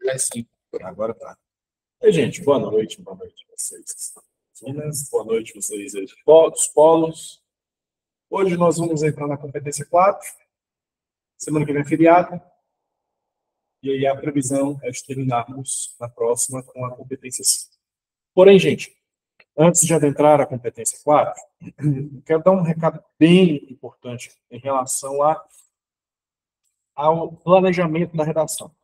É sim. Agora tá. E, gente, boa noite a vocês. Boa noite vocês aí dos polos. Hoje nós vamos entrar na competência 4. Semana que vem é feriado. E aí a previsão é de terminarmos na próxima com a competência 5. Porém, gente, antes de adentrar a competência 4, quero dar um recado bem importante em relação ao planejamento da redação.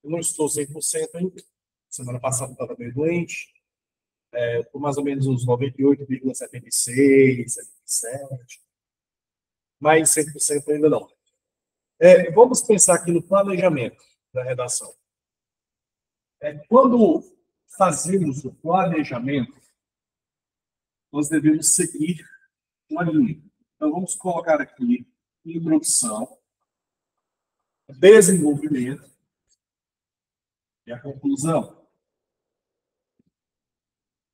Eu não estou 100% ainda. Semana passada estava meio doente. Por mais ou menos uns 98,76, 77. Mas 100% ainda não. Vamos pensar aqui no planejamento da redação. Quando fazemos o planejamento, nós devemos seguir uma linha. Então, vamos colocar aqui introdução, desenvolvimento e a conclusão.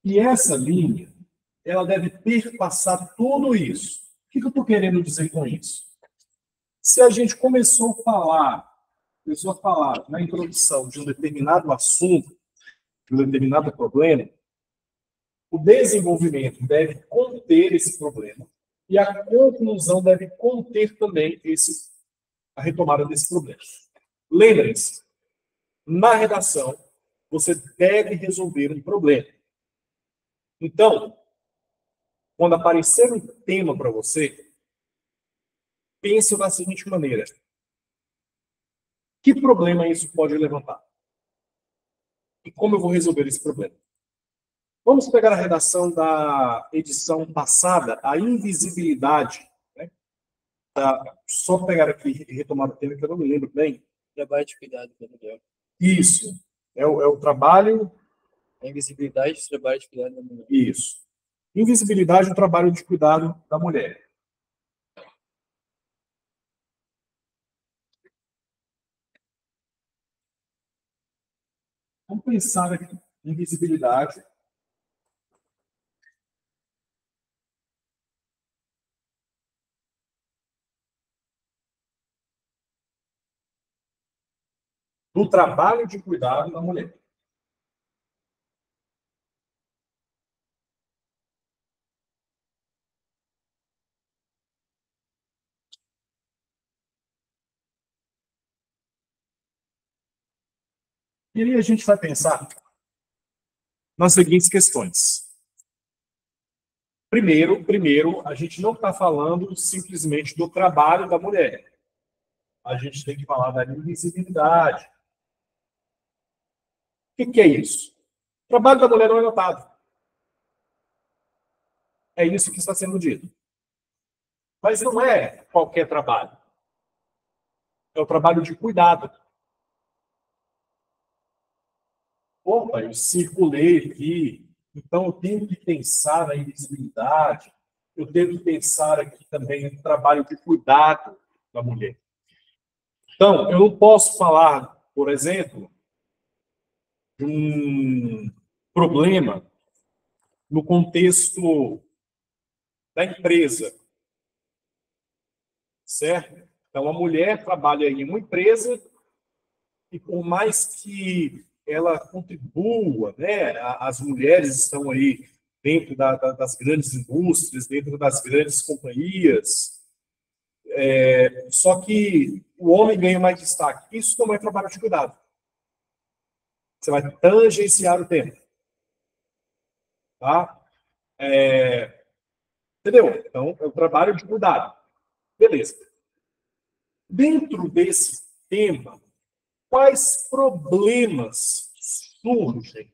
E essa linha, ela deve perpassar tudo isso. O que eu estou querendo dizer com isso? Se a gente começou a falar na introdução de um determinado assunto, de um determinado problema, o desenvolvimento deve conter esse problema e a conclusão deve conter também a retomada desse problema. Lembrem-se, na redação, você deve resolver um problema. Então, quando aparecer um tema para você, pense da seguinte maneira: que problema isso pode levantar? E como eu vou resolver esse problema? Vamos pegar a redação da edição passada, a invisibilidade. Né? Só pegar aqui e retomar o tema que eu não me lembro bem. Trabalho de cuidado da mulher. Isso. É o trabalho... A invisibilidade do trabalho de cuidado da mulher. Isso. Invisibilidade do trabalho de cuidado da mulher. Vamos pensar aqui em invisibilidade. Do trabalho de cuidado da mulher. E aí a gente vai pensar nas seguintes questões. Primeiro, a gente não está falando simplesmente do trabalho da mulher. A gente tem que falar da invisibilidade. O que é isso? O trabalho da mulher não é notado. É isso que está sendo dito. Mas não é qualquer trabalho. É o trabalho de cuidado. Opa, eu circulei aqui, então eu tenho que pensar na invisibilidade, eu tenho que pensar aqui também no trabalho de cuidado da mulher. Então, eu não posso falar, por exemplo, de um problema no contexto da empresa, certo? Então, a mulher trabalha em uma empresa e por mais que ela contribua, né, as mulheres estão aí dentro das grandes indústrias, dentro das grandes companhias, só que o homem ganha mais destaque. Isso não é trabalho de cuidado. Você vai tangenciar o tema. Tá? Entendeu? Então, é o trabalho de cuidado. Beleza. Dentro desse tema, quais problemas surgem?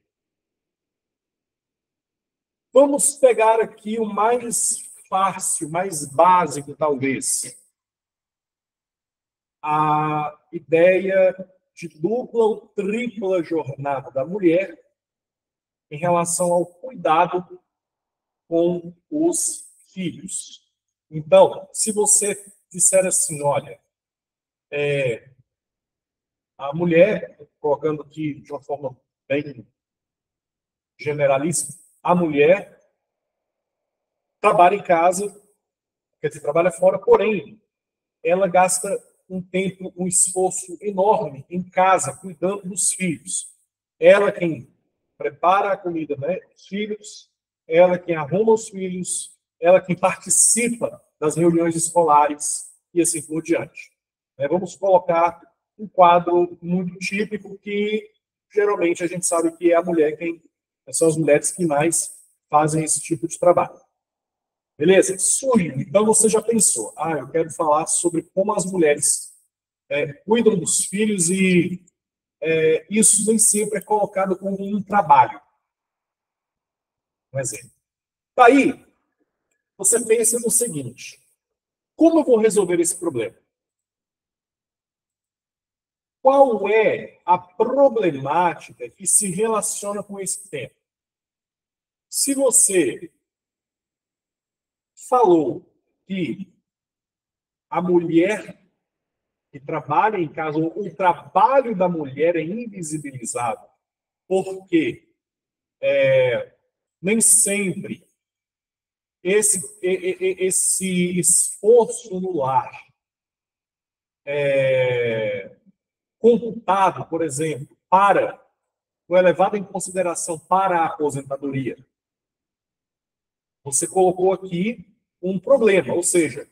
Vamos pegar aqui o mais fácil, mais básico, talvez. A ideia de dupla ou tripla jornada da mulher em relação ao cuidado com os filhos. Então, se você disser assim, olha, a mulher, colocando aqui de uma forma bem generalista, a mulher trabalha em casa, quer dizer, trabalha fora, porém, ela gasta um tempo, um esforço enorme em casa, cuidando dos filhos. Ela quem prepara a comida, né, dos filhos, ela quem arruma os filhos, ela quem participa das reuniões escolares e assim por diante. Vamos colocar um quadro muito típico que geralmente a gente sabe que é a mulher quem são as mulheres que mais fazem esse tipo de trabalho. Beleza? Surge. Então você já pensou, eu quero falar sobre como as mulheres cuidam dos filhos e isso nem sempre é colocado como um trabalho. Um exemplo. Daí, você pensa no seguinte, como eu vou resolver esse problema? Qual é a problemática que se relaciona com esse tema? Se você falou que a mulher que trabalha em casa, o trabalho da mulher é invisibilizado, porque nem sempre esse esforço no lar computado, por exemplo, foi levado em consideração para a aposentadoria. Você colocou aqui um problema, ou seja,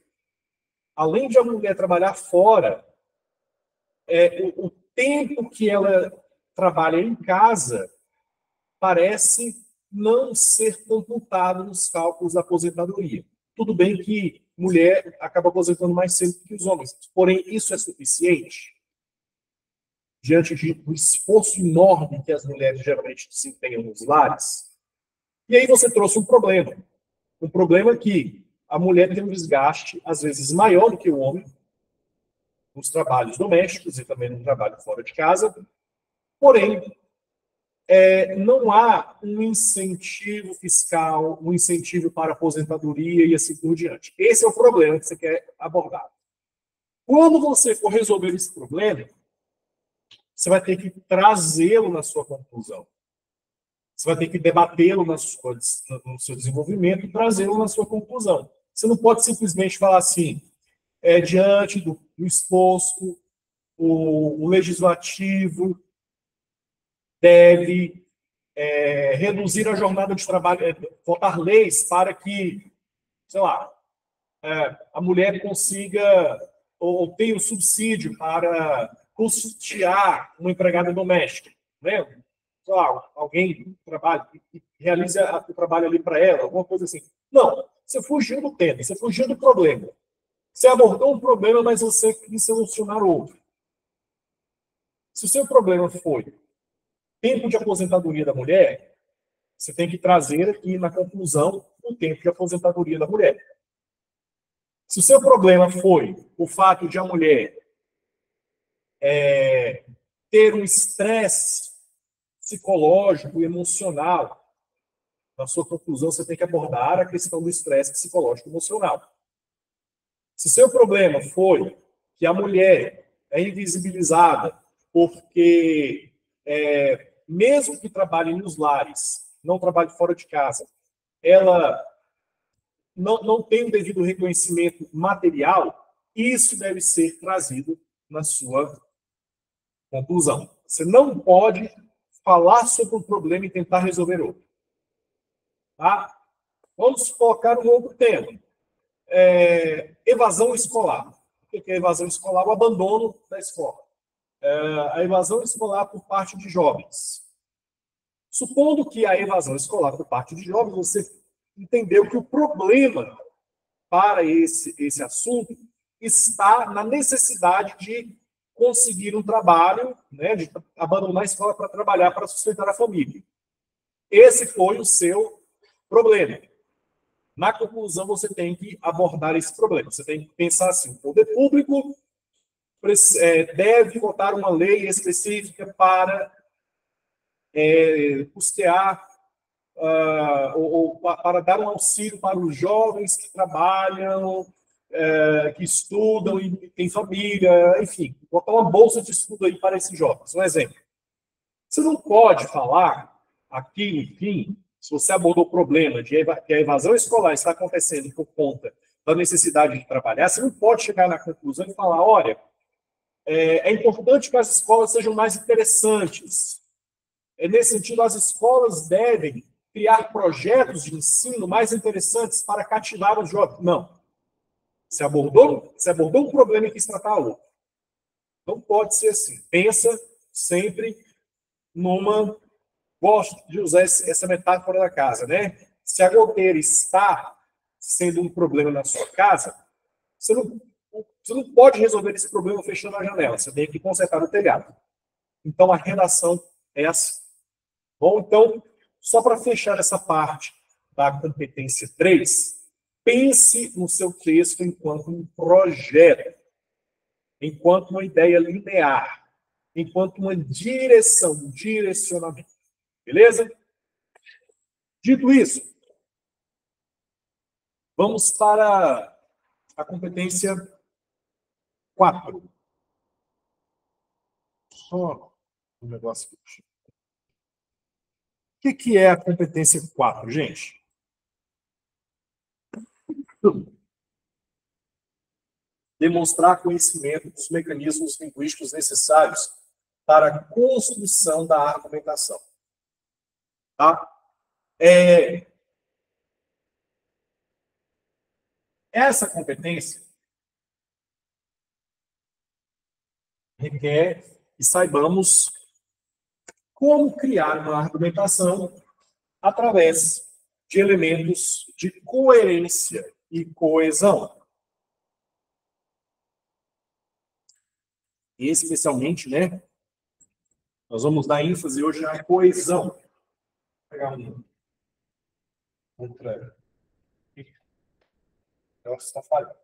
além de a mulher trabalhar fora, o tempo que ela trabalha em casa parece não ser computado nos cálculos da aposentadoria. Tudo bem que mulher acaba aposentando mais cedo que os homens, porém isso é suficiente diante do esforço enorme que as mulheres geralmente desempenham nos lares. E aí você trouxe um problema que a mulher tem um desgaste, às vezes, maior do que o homem, nos trabalhos domésticos e também no trabalho fora de casa, porém, não há um incentivo fiscal, um incentivo para aposentadoria e assim por diante. Esse é o problema que você quer abordar. Quando você for resolver esse problema, você vai ter que trazê-lo na sua conclusão. Você vai ter que debatê-lo no seu desenvolvimento e trazê-lo na sua conclusão. Você não pode simplesmente falar assim, diante do exposto, o legislativo deve reduzir a jornada de trabalho, votar leis para que, sei lá, a mulher consiga ou tenha o subsídio para custear uma empregada doméstica, né? Sei lá, alguém trabalha e realiza o trabalho ali para ela, alguma coisa assim. Não, você fugiu do tema, você fugiu do problema. Você abordou um problema, mas você quis solucionar outro. Se o seu problema foi tempo de aposentadoria da mulher, você tem que trazer aqui na conclusão o tempo de aposentadoria da mulher. Se o seu problema foi o fato de a mulher ter um estresse psicológico e emocional, na sua conclusão você tem que abordar a questão do estresse psicológico e emocional. Se o seu problema foi que a mulher é invisibilizada porque, mesmo que trabalhe nos lares, não trabalhe fora de casa, ela não tem o devido reconhecimento material, isso deve ser trazido na sua conclusão. Você não pode falar sobre um problema e tentar resolver outro. Tá? Vamos colocar um outro tema. Evasão escolar. O que é evasão escolar? O abandono da escola. A evasão escolar por parte de jovens. Supondo que a evasão escolar por parte de jovens, você entendeu que o problema para esse assunto está na necessidade de conseguir um trabalho, né, de abandonar a escola para trabalhar, para sustentar a família. Esse foi o seu problema. Na conclusão, você tem que abordar esse problema. Você tem que pensar assim, o poder público deve votar uma lei específica para custear ou para dar um auxílio para os jovens que trabalham, que estudam e têm família, enfim, botar uma bolsa de estudo aí para esses jovens. Um exemplo. Você não pode falar aqui, enfim, se você abordou o problema de que a evasão escolar está acontecendo por conta da necessidade de trabalhar, você não pode chegar na conclusão e falar, olha, É importante que as escolas sejam mais interessantes. Nesse sentido, as escolas devem criar projetos de ensino mais interessantes para cativar os jovens. Não. Você abordou um problema e quis tratar outro. Não pode ser assim. Pensa sempre numa... Gosto de usar essa metáfora da casa, né? Se a goteira está sendo um problema na sua casa, você não pode resolver esse problema fechando a janela. Você tem que consertar o telhado. Então, a redação é assim. Bom, então, só para fechar essa parte da competência 3, pense no seu texto enquanto um projeto, enquanto uma ideia linear, enquanto uma direção, um direcionamento. Beleza? Dito isso, vamos para a competência 4. Só um negócio aqui. O que é a competência 4, gente? Demonstrar conhecimento dos mecanismos linguísticos necessários para a construção da argumentação. Tá? Essa competência requer que saibamos como criar uma argumentação através de elementos de coerência e coesão. E especialmente, né, nós vamos dar ênfase hoje à coesão. Vou pegar outra. Nossa, está falhando.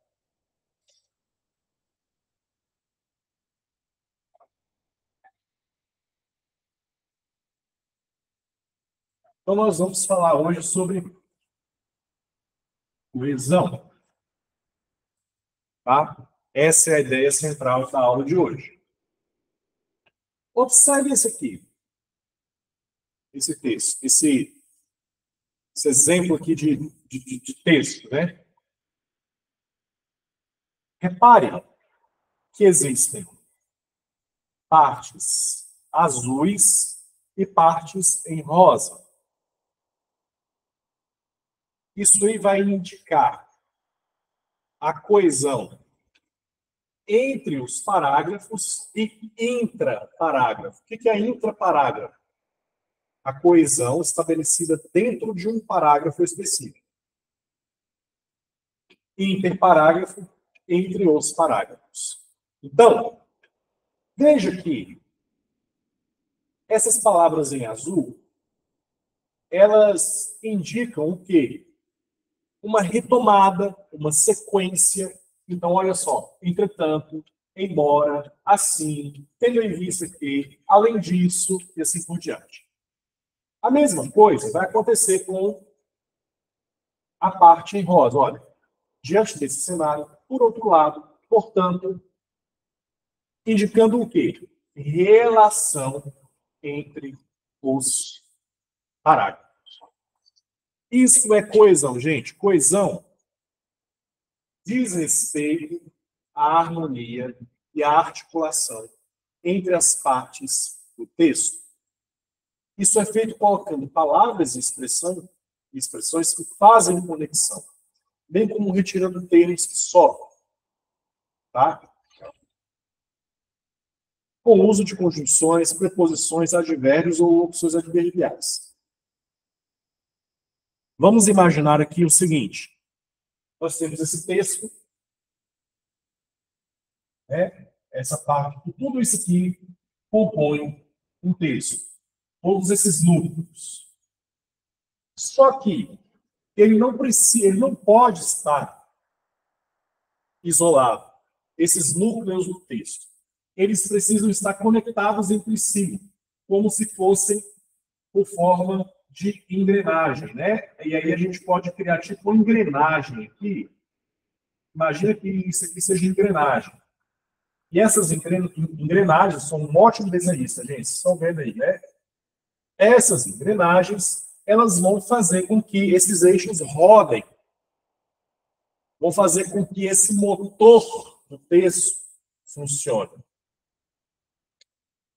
Então, nós vamos falar hoje sobre coesão. Tá? Essa é a ideia central da aula de hoje. Observe esse aqui. Esse texto. Esse exemplo aqui de texto, né? Repare que existem partes azuis e partes em rosa. Isso aí vai indicar a coesão entre os parágrafos e intraparágrafo. O que é intraparágrafo? A coesão estabelecida dentro de um parágrafo específico. Interparágrafo, entre os parágrafos. Então, veja que essas palavras em azul, elas indicam o quê? Uma retomada, uma sequência. Então, olha só. Entretanto, embora, assim, tendo em vista que, além disso, e assim por diante. A mesma coisa vai acontecer com a parte em rosa. Olha, diante desse cenário, por outro lado, portanto, indicando o quê? Relação entre os parágrafos. Isso é coesão, gente. Coesão diz respeito à harmonia e à articulação entre as partes do texto. Isso é feito colocando palavras e expressões que fazem conexão, bem como retirando termos que sobram. Tá? Com o uso de conjunções, preposições, advérbios ou locuções adverbiais. Vamos imaginar aqui o seguinte. Nós temos esse texto, né? Essa parte, tudo isso aqui compõe um texto. Todos esses núcleos. Só que ele não pode estar isolado. Esses núcleos do texto. Eles precisam estar conectados entre si, como se fossem por forma de engrenagem, né? E aí a gente pode criar tipo uma engrenagem aqui. Imagina que isso aqui seja engrenagem. E essas engrenagens são um ótimo desenhista, gente. Vocês estão vendo aí, né? Essas engrenagens, elas vão fazer com que esses eixos rodem. Vão fazer com que esse motor do texto funcione.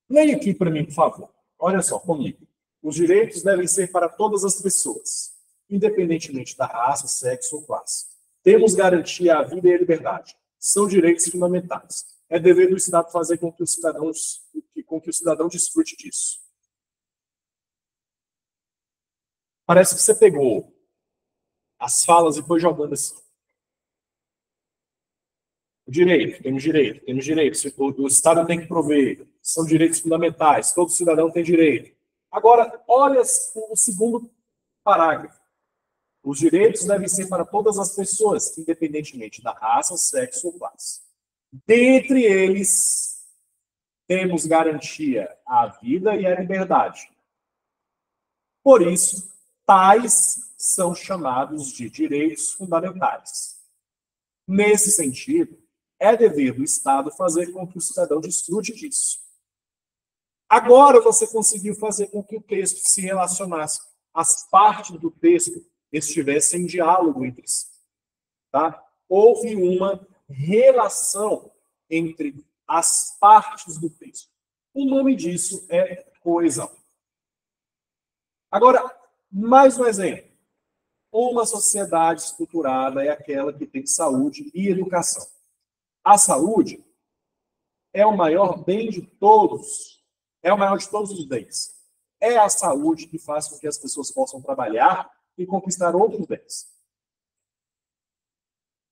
Leia aqui para mim, por favor. Olha só, comigo. Os direitos devem ser para todas as pessoas, independentemente da raça, sexo ou classe. Temos garantia à vida e à liberdade. São direitos fundamentais. É dever do Estado fazer com que o cidadão desfrute disso. Parece que você pegou as falas e foi jogando assim. O direito, temos direito, temos direitos. O Estado tem que prover. São direitos fundamentais. Todo cidadão tem direito. Agora, olha o segundo parágrafo. Os direitos devem ser para todas as pessoas, independentemente da raça, sexo ou classe. Dentre eles, temos garantia à vida e à liberdade. Por isso, tais são chamados de direitos fundamentais. Nesse sentido, é dever do Estado fazer com que o cidadão desfrute disso. Agora você conseguiu fazer com que o texto se relacionasse, as partes do texto estivessem em diálogo entre si. Tá? Houve uma relação entre as partes do texto. O nome disso é coesão. Agora, mais um exemplo. Uma sociedade estruturada é aquela que tem saúde e educação. A saúde é o maior bem de todos. É o maior de todos os bens. É a saúde que faz com que as pessoas possam trabalhar e conquistar outros bens.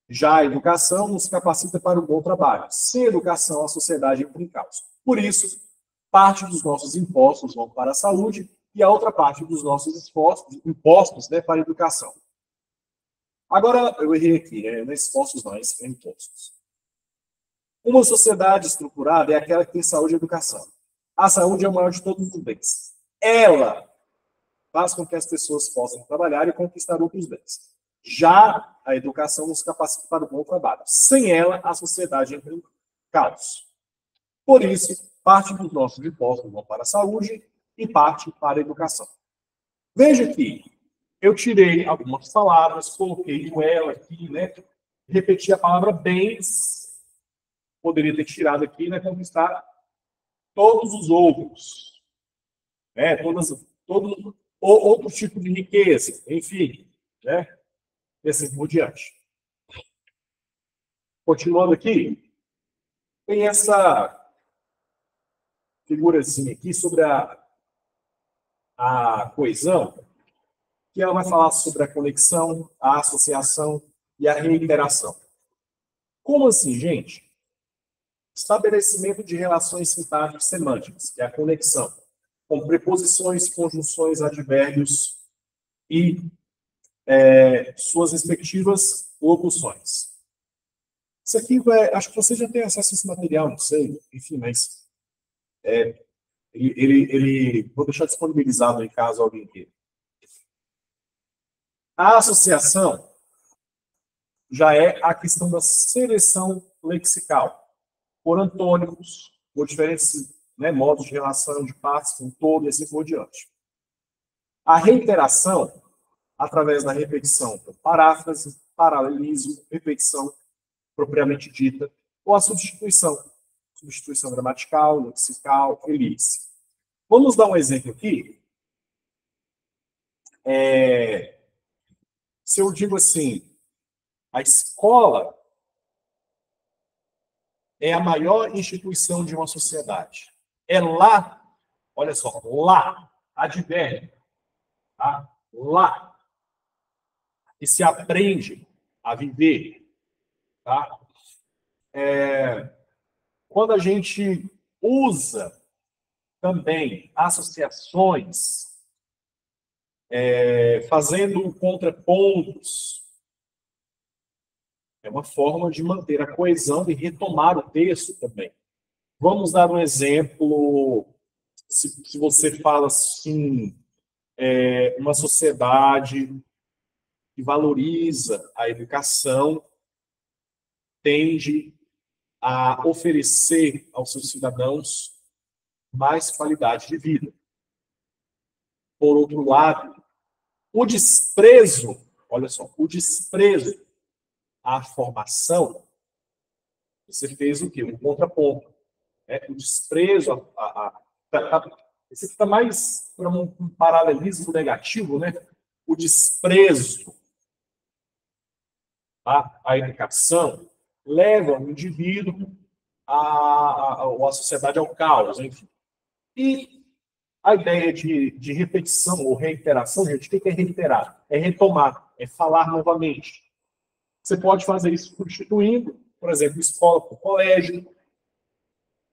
Já a educação nos capacita para um bom trabalho. Sem educação, a sociedade entra em caos. Por isso, parte dos nossos impostos vão para a saúde e a outra parte dos nossos impostos, né, para a educação. Agora, eu errei aqui, né? Não é impostos, não, é impostos. Uma sociedade estruturada é aquela que tem saúde e educação. A saúde é o maior de todos os bens. Ela faz com que as pessoas possam trabalhar e conquistar outros bens. Já a educação nos capacita para o bom trabalho. Sem ela, a sociedade entra em caos. Por isso, parte dos nossos impostos vão para a saúde e parte para a educação. Veja que eu tirei algumas palavras, coloquei o ela aqui, né? Repeti a palavra bens. Poderia ter tirado aqui, né? Conquistar todos os outros. Né? Todos outro tipo de riqueza, enfim, né? E assim por diante. Continuando aqui, tem essa figurazinha aqui sobre a coesão, que ela vai falar sobre a conexão, a associação e a reiteração. Como assim, gente? Estabelecimento de relações sintáticas semânticas, que é a conexão, com preposições, conjunções, advérbios e suas respectivas locuções. Isso aqui acho que você já tem acesso a esse material, não sei, enfim, mas vou deixar disponibilizado em caso alguém queira. A associação já é a questão da seleção lexical, por antônimos, por diferentes, né, modos de relação de partes com todo e assim por diante. A reiteração, através da repetição por paráfrase, paralelismo, repetição propriamente dita, ou a substituição gramatical, lexical, elipse. Vamos dar um exemplo aqui. Se eu digo assim, a escola é a maior instituição de uma sociedade. É lá, olha só, lá, advérbio, tá? Lá, que se aprende a viver. Tá? Quando a gente usa também associações, fazendo contrapontos, é uma forma de manter a coesão e retomar o texto também. Vamos dar um exemplo, se você fala assim, uma sociedade que valoriza a educação, tende a oferecer aos seus cidadãos mais qualidade de vida. Por outro lado, o desprezo, olha só, o desprezo à formação, você fez o quê? Um contraponto. O desprezo Esse aqui está mais para um paralelismo negativo, né? O desprezo à educação leva o indivíduo, a sociedade ao caos, enfim. E a ideia de repetição ou reiteração, gente, o que é reiterar? É retomar, é falar novamente. Você pode fazer isso substituindo, por exemplo, escola por colégio,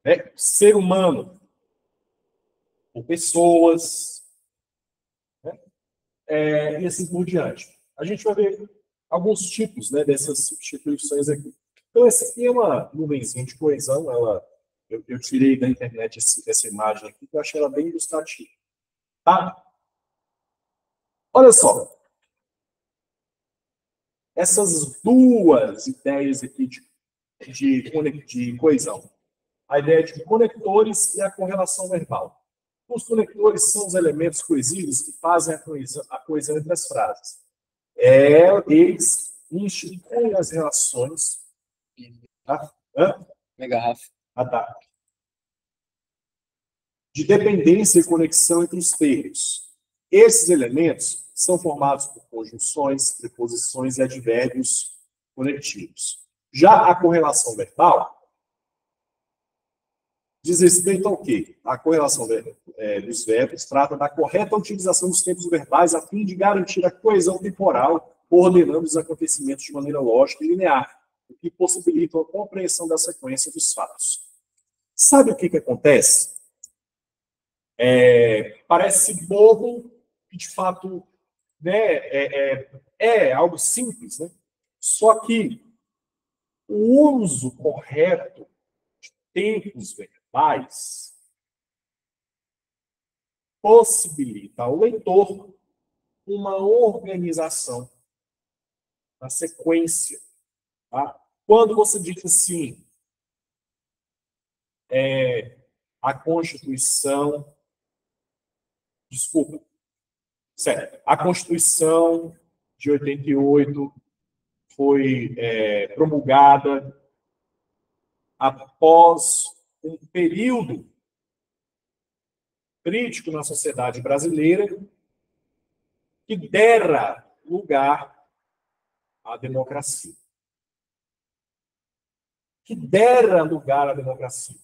né? Ser humano por pessoas, né? E assim por diante. A gente vai ver alguns tipos, né, dessas substituições aqui. Então, essa aqui é uma nuvenzinha de coesão, eu tirei da internet essa imagem aqui, que eu achei ela bem ilustrativa. Tá? Olha só. Essas duas ideias aqui de coesão. A ideia de conectores e a correlação verbal. Os conectores são os elementos coesivos que fazem a coesão entre as frases. Eles instituem as relações. Tá? Minha garrafa. Tá. De dependência e conexão entre os termos. Esses elementos são formados por conjunções, preposições e advérbios conectivos. Já a correlação verbal diz respeito ao quê? A correlação dos verbos trata da correta utilização dos tempos verbais a fim de garantir a coesão temporal, ordenando os acontecimentos de maneira lógica e linear, o que possibilita a compreensão da sequência dos fatos. Sabe o que acontece? Parece bobo e, de fato, né, é algo simples, né? Só que o uso correto de tempos verbais possibilita ao leitor uma organização na sequência. Tá? Quando você diz assim, a Constituição... Desculpa. Certo. A Constituição de 88 foi promulgada após um período crítico na sociedade brasileira que dera lugar à democracia. Que dera lugar à democracia.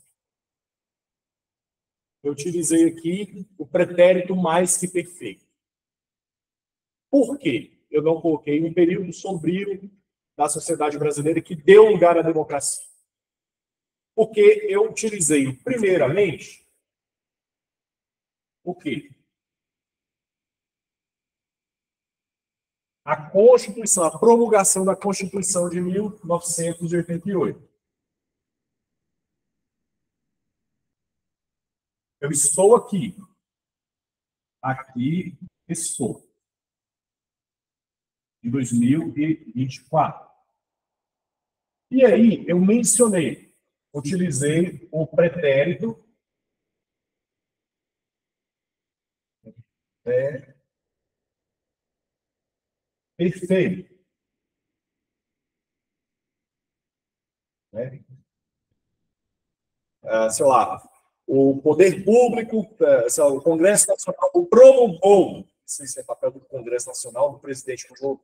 Eu utilizei aqui o pretérito mais que perfeito. Por quê? Eu não coloquei um período sombrio da sociedade brasileira que deu lugar à democracia? Porque eu utilizei, primeiramente, o quê? A Constituição, a promulgação da Constituição de 1988. Eu estou aqui. Aqui estou. Em 2024. E aí, eu mencionei, utilizei o pretérito perfeito. Né? Sei lá, o poder público, o Congresso Nacional promulgou, não sei se é papel do Congresso Nacional, do presidente do jogo,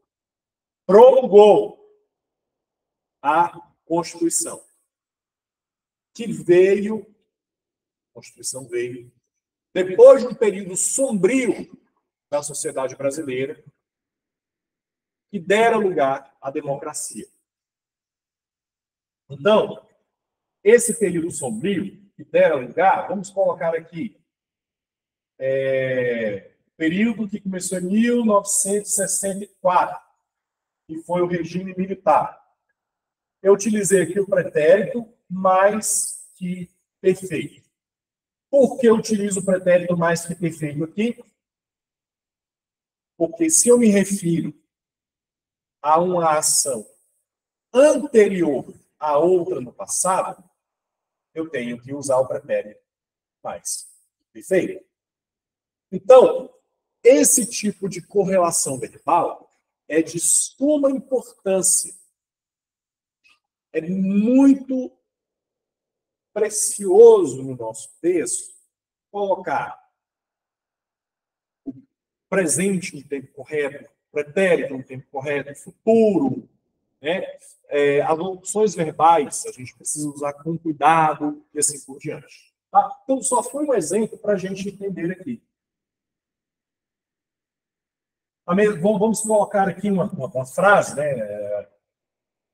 promulgou a Constituição, que veio, a Constituição veio, depois de um período sombrio da sociedade brasileira, que dera lugar à democracia. Então, esse período sombrio, que dera lugar, vamos colocar aqui, período que começou em 1964, que foi o regime militar. Eu utilizei aqui o pretérito mais que perfeito. Por que eu utilizo o pretérito mais que perfeito aqui? Porque se eu me refiro a uma ação anterior a outra no passado, eu tenho que usar o pretérito mais. Perfeito? Então, esse tipo de correlação verbal é de suma importância. É muito precioso no nosso texto, colocar o presente no tempo correto, pretérito no tempo correto, futuro, né? As opções verbais a gente precisa usar com cuidado e assim por diante. Tá? Então, só foi um exemplo para a gente entender aqui. Vamos colocar aqui uma frase, né?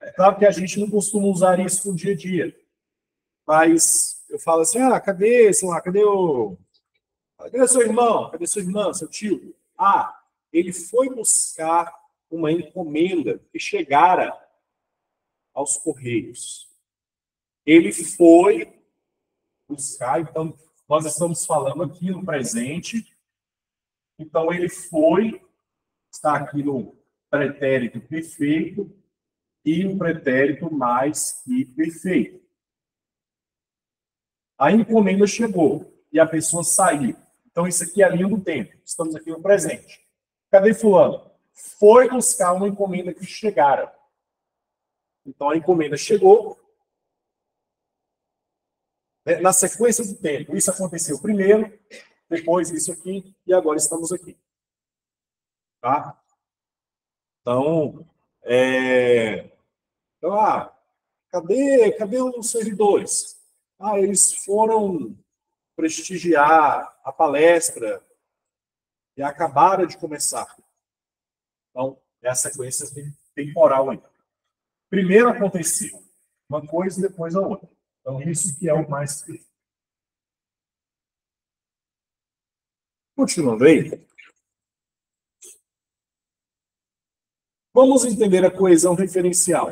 É claro que a gente não costuma usar isso no dia a dia, mas eu falo assim, cadê, sei lá, cadê seu irmão? Cadê sua irmã, seu tio? Ele foi buscar uma encomenda que chegara aos Correios. Ele foi buscar, então, nós estamos falando aqui no presente, então ele foi, está aqui no pretérito perfeito e o pretérito mais que perfeito. A encomenda chegou e a pessoa saiu. Então, isso aqui é a linha do tempo. Estamos aqui no presente. Cadê fulano? Foi buscar uma encomenda que chegara. Então, a encomenda chegou. Na sequência do tempo, isso aconteceu primeiro, depois isso aqui, e agora estamos aqui. Tá? Então, cadê os servidores? Eles foram prestigiar a palestra e acabaram de começar. Então, é a sequência temporal aí. Primeiro aconteceu uma coisa e depois a outra. Então, isso que é o mais crítico. Continuando aí. Vamos entender a coesão referencial.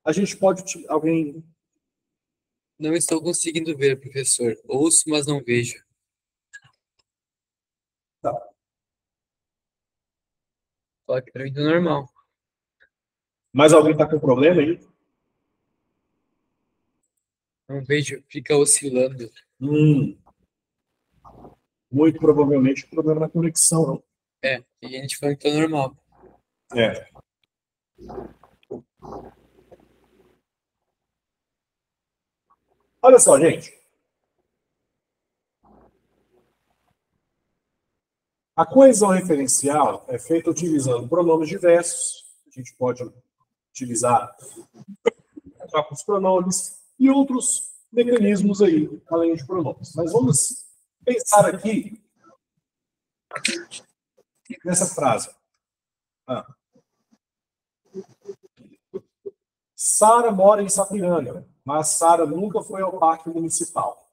A gente pode... Alguém... Não estou conseguindo ver, professor. Ouço, mas não vejo. Tá. Só que para mim tá normal. Mas alguém está com problema aí? Não vejo, fica oscilando. Muito provavelmente problema na conexão, não? E a gente fala que tá normal. Olha só, gente. A coesão referencial é feita utilizando pronomes diversos. A gente pode utilizar os pronomes e outros mecanismos aí, além de pronomes. Mas vamos pensar aqui nessa frase. Sara mora em Sapiranga, mas Sara nunca foi ao parque municipal.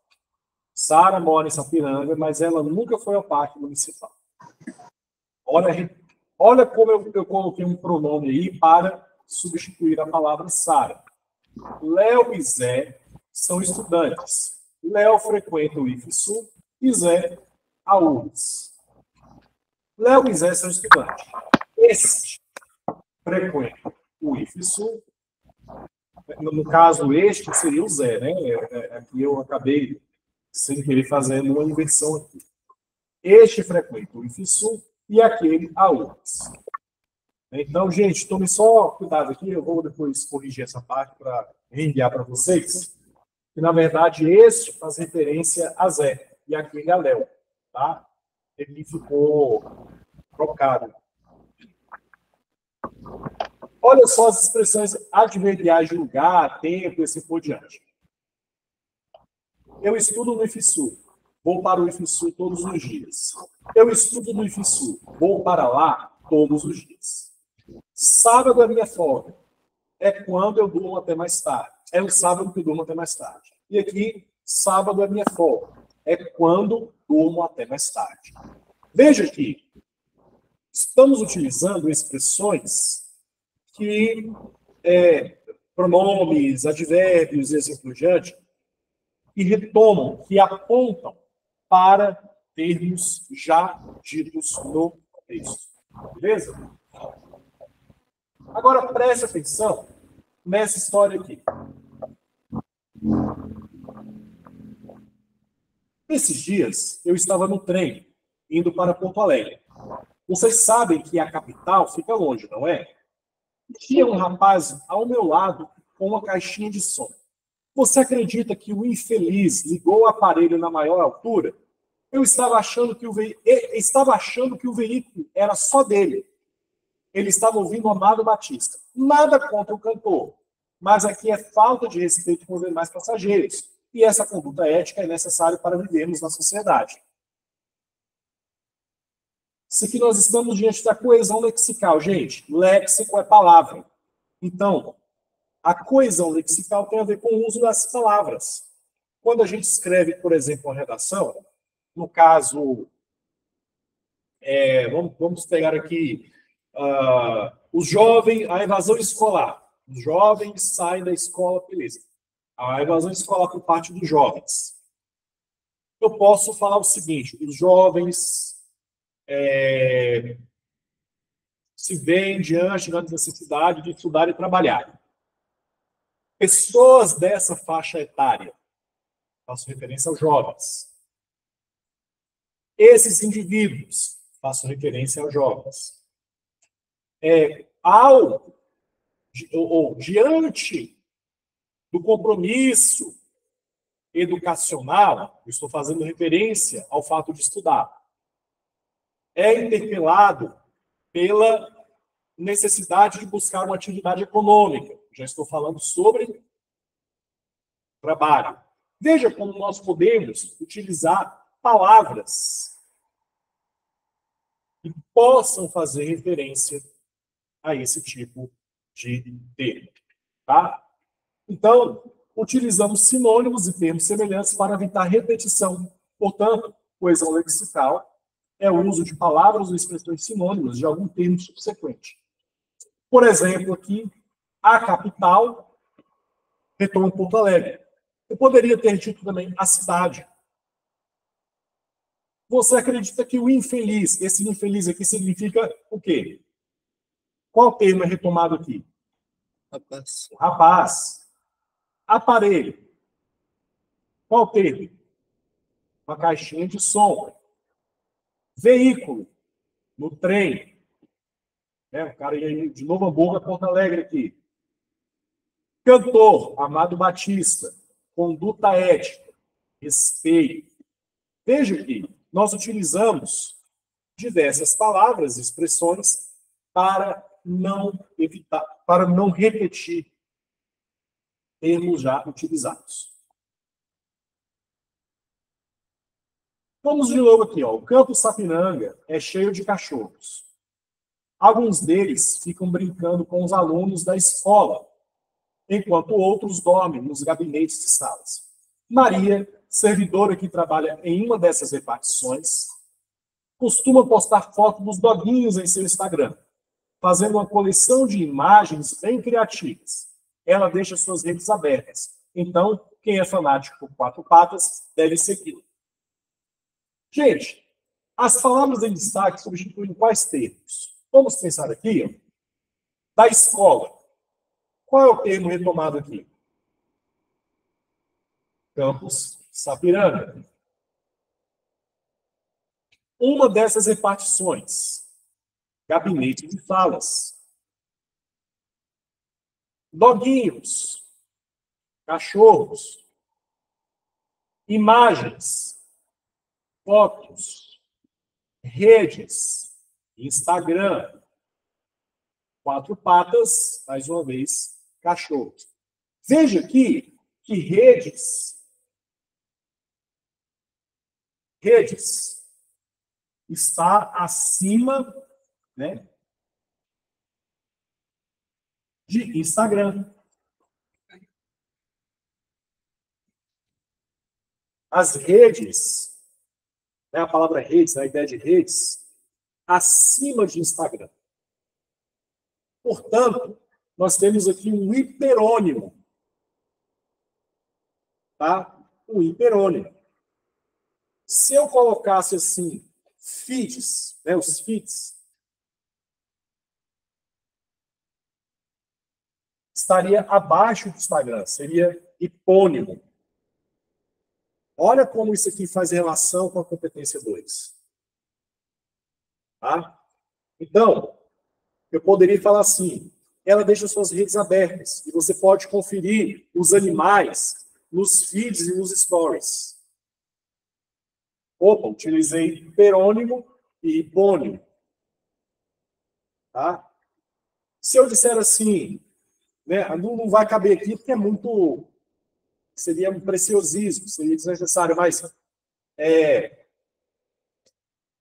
Sara mora em Sapiranga, mas ela nunca foi ao parque municipal. Olha como eu coloquei um pronome aí para substituir a palavra Sara. Léo e Zé são estudantes. Léo frequenta o IFSU e Zé a URGS. Léo e Zé são estudantes. Este frequenta o IFSU. No caso, este seria o Zé, né? Aqui eu acabei, sem querer, fazendo uma inversão aqui. Este frequenta o IFSU e aquele a URGS. Então, gente, tome só cuidado aqui, eu vou depois corrigir essa parte para reenviar para vocês, que, na verdade, este faz referência a Zé e aquele a Léo, tá? Ele ficou trocado. Olha só as expressões adverbiais de lugar, tempo e assim por diante. Eu estudo no IFSU. Vou para o IFSU todos os dias. Eu estudo no IFSU. Vou para lá todos os dias. Sábado é minha folga. É quando eu durmo até mais tarde. É o sábado que eu durmo até mais tarde. E aqui, sábado é minha folga. É quando durmo até mais tarde. Veja que estamos utilizando expressões que pronomes, advérbios e assim por diante, que retomam, que apontam para termos já ditos no texto. Beleza? Agora, preste atenção nessa história aqui. Esses dias, eu estava no trem, indo para Porto Alegre. Vocês sabem que a capital fica longe, não é? Tinha um rapaz ao meu lado com uma caixinha de som. Você acredita que o infeliz ligou o aparelho na maior altura? Eu estava achando que o veículo era só dele. Ele estava ouvindo o Amado Batista. Nada contra o cantor, mas aqui é falta de respeito com os demais passageiros. E essa conduta ética é necessária para vivermos na sociedade. Isso aqui nós estamos diante da coesão lexical, gente. Léxico é palavra. Então, a coesão lexical tem a ver com o uso das palavras. Quando a gente escreve, por exemplo, uma redação, no caso, vamos pegar aqui a evasão escolar. Os jovens saem da escola, beleza. A evasão escolar por parte dos jovens. Eu posso falar o seguinte: os jovens se veem diante da necessidade de estudar e trabalhar. Pessoas dessa faixa etária, faço referência aos jovens. Esses indivíduos, faço referência aos jovens. Diante do compromisso educacional, eu estou fazendo referência ao fato de estudar, é interpelado pela necessidade de buscar uma atividade econômica. Já estou falando sobre trabalho. Veja como nós podemos utilizar palavras que possam fazer referência a esse tipo de termo. Tá? Então, utilizamos sinônimos e termos semelhantes para evitar repetição. Portanto, coesão lexical é o uso de palavras ou expressões sinônimas de algum termo subsequente. Por exemplo, aqui, a capital retoma Porto Alegre. Eu poderia ter dito também a cidade. Você acredita que o infeliz, esse infeliz aqui significa o quê? Qual termo é retomado aqui? Rapaz. Rapaz. Aparelho. Qual termo? Uma caixinha de som. Veículo. No trem. O cara ia de Novo Hamburgo a Porto Alegre aqui. Cantor, Amado Batista. Conduta ética. Respeito. Veja que nós utilizamos diversas palavras e expressões para não repetir termos já utilizados. Vamos de novo aqui. O Campo Sapiranga é cheio de cachorros. Alguns deles ficam brincando com os alunos da escola, enquanto outros dormem nos gabinetes de salas. Maria, servidora que trabalha em uma dessas repartições, costuma postar fotos dos doguinhos em seu Instagram, fazendo uma coleção de imagens bem criativas. Ela deixa suas redes abertas. Então, quem é fanático por quatro patas deve segui-la. Gente, as palavras em destaque substituem quais termos? Vamos pensar aqui, da escola. Qual é o termo retomado aqui? Campus Sapiranga. Uma dessas repartições, gabinete de salas. Doguinhos, cachorros, imagens, fotos, redes, Instagram, quatro patas, mais uma vez, cachorros. Veja aqui que redes está acima, né, de Instagram. As redes, né, a palavra redes, a ideia de redes, acima de Instagram. Portanto, nós temos aqui um hiperônimo. Tá? Um hiperônimo. Se eu colocasse assim, feeds, né, os feeds, estaria abaixo do Instagram, seria hipônimo. Olha como isso aqui faz relação com a competência 2. Tá? Então, eu poderia falar assim, ela deixa suas redes abertas, e você pode conferir os animais nos feeds e nos stories. Opa, utilizei perônimo e hipônimo. Tá? Se eu disser assim, né, não vai caber aqui porque é muito... Seria um preciosismo, seria desnecessário, mas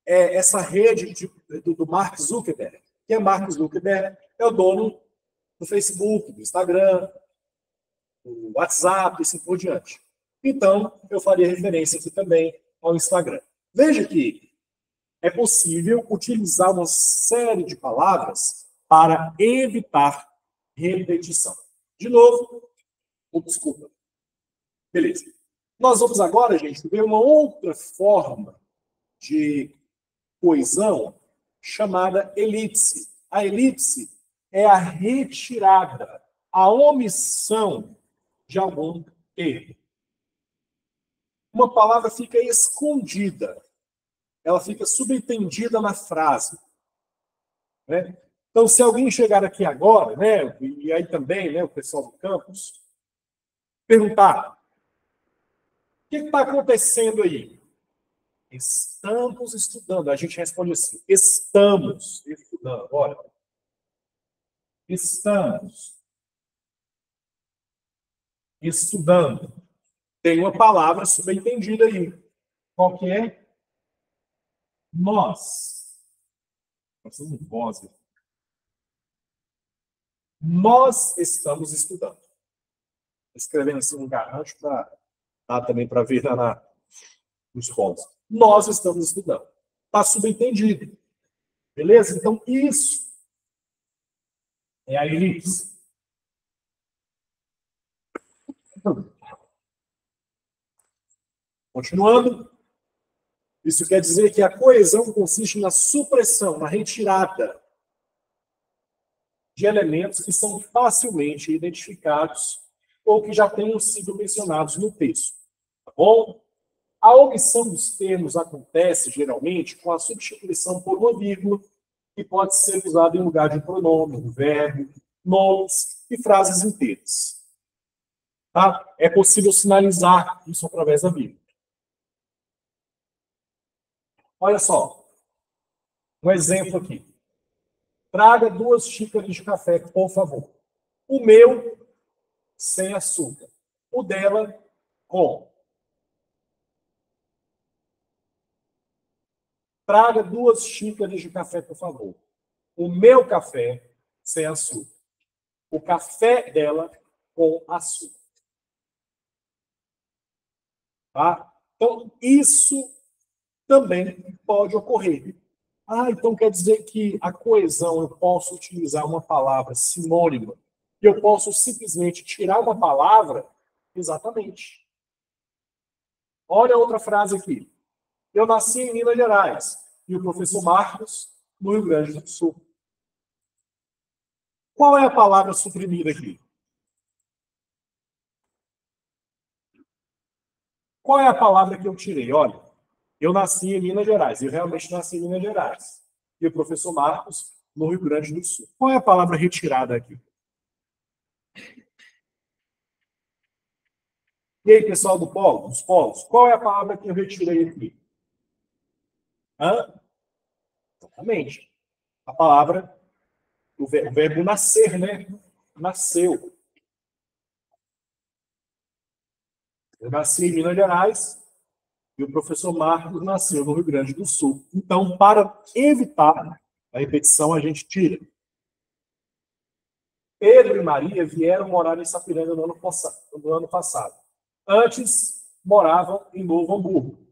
essa rede do Mark Zuckerberg. Quem é Mark Zuckerberg? É o dono do Facebook, do Instagram, do WhatsApp e assim por diante. Então, eu faria referência aqui também ao Instagram. Veja que é possível utilizar uma série de palavras para evitar repetição. De novo, desculpa. Beleza. Nós vamos agora, gente, ver uma outra forma de coesão chamada elipse. A elipse é a retirada, a omissão de algum termo. Uma palavra fica escondida, ela fica subentendida na frase. Né? Então, se alguém chegar aqui agora, né, e aí também, né, o pessoal do campus, perguntar: o que está acontecendo aí? Estamos estudando. A gente responde assim: estamos estudando. Olha, estamos estudando. Tem uma palavra subentendida aí. Qual que é? Nós. Nós somos nós. Nós estamos estudando. Escrevendo assim um garrancho para dar também para ver nos pontos. Nós estamos estudando. Está subentendido. Beleza? Então, isso é a elipse. Continuando. Isso quer dizer que a coesão consiste na supressão, na retirada de elementos que são facilmente identificados ou que já tenham sido mencionados no texto. Tá bom? A omissão dos termos acontece, geralmente, com a substituição por uma vírgula, que pode ser usada em lugar de pronome, um verbo, nomes e frases inteiras. Tá? É possível sinalizar isso através da vírgula. Olha só. Um exemplo aqui. Traga 2 xícaras de café, por favor. O meu, sem açúcar. O dela, com. Traga 2 xícaras de café, por favor. O meu café, sem açúcar. O café dela, com açúcar. Tá? Então, isso também pode ocorrer. Então quer dizer que a coesão, eu posso utilizar uma palavra sinônima e eu posso simplesmente tirar uma palavra? Exatamente. Olha outra frase aqui. Eu nasci em Minas Gerais e o professor Marcos no Rio Grande do Sul. Qual é a palavra suprimida aqui? Qual é a palavra que eu tirei? Olha, eu nasci em Minas Gerais. Eu realmente nasci em Minas Gerais. E o professor Marcos no Rio Grande do Sul. Qual é a palavra retirada aqui? E aí, pessoal dos polos, qual é a palavra que eu retirei aqui? Exatamente. A palavra, o verbo nascer, né? Nasceu. Eu nasci em Minas Gerais e o professor Marcos nasceu no Rio Grande do Sul. Então, para evitar a repetição, a gente tira. Pedro e Maria vieram morar em Sapiranga no ano passado. Antes, moravam em Novo Hamburgo.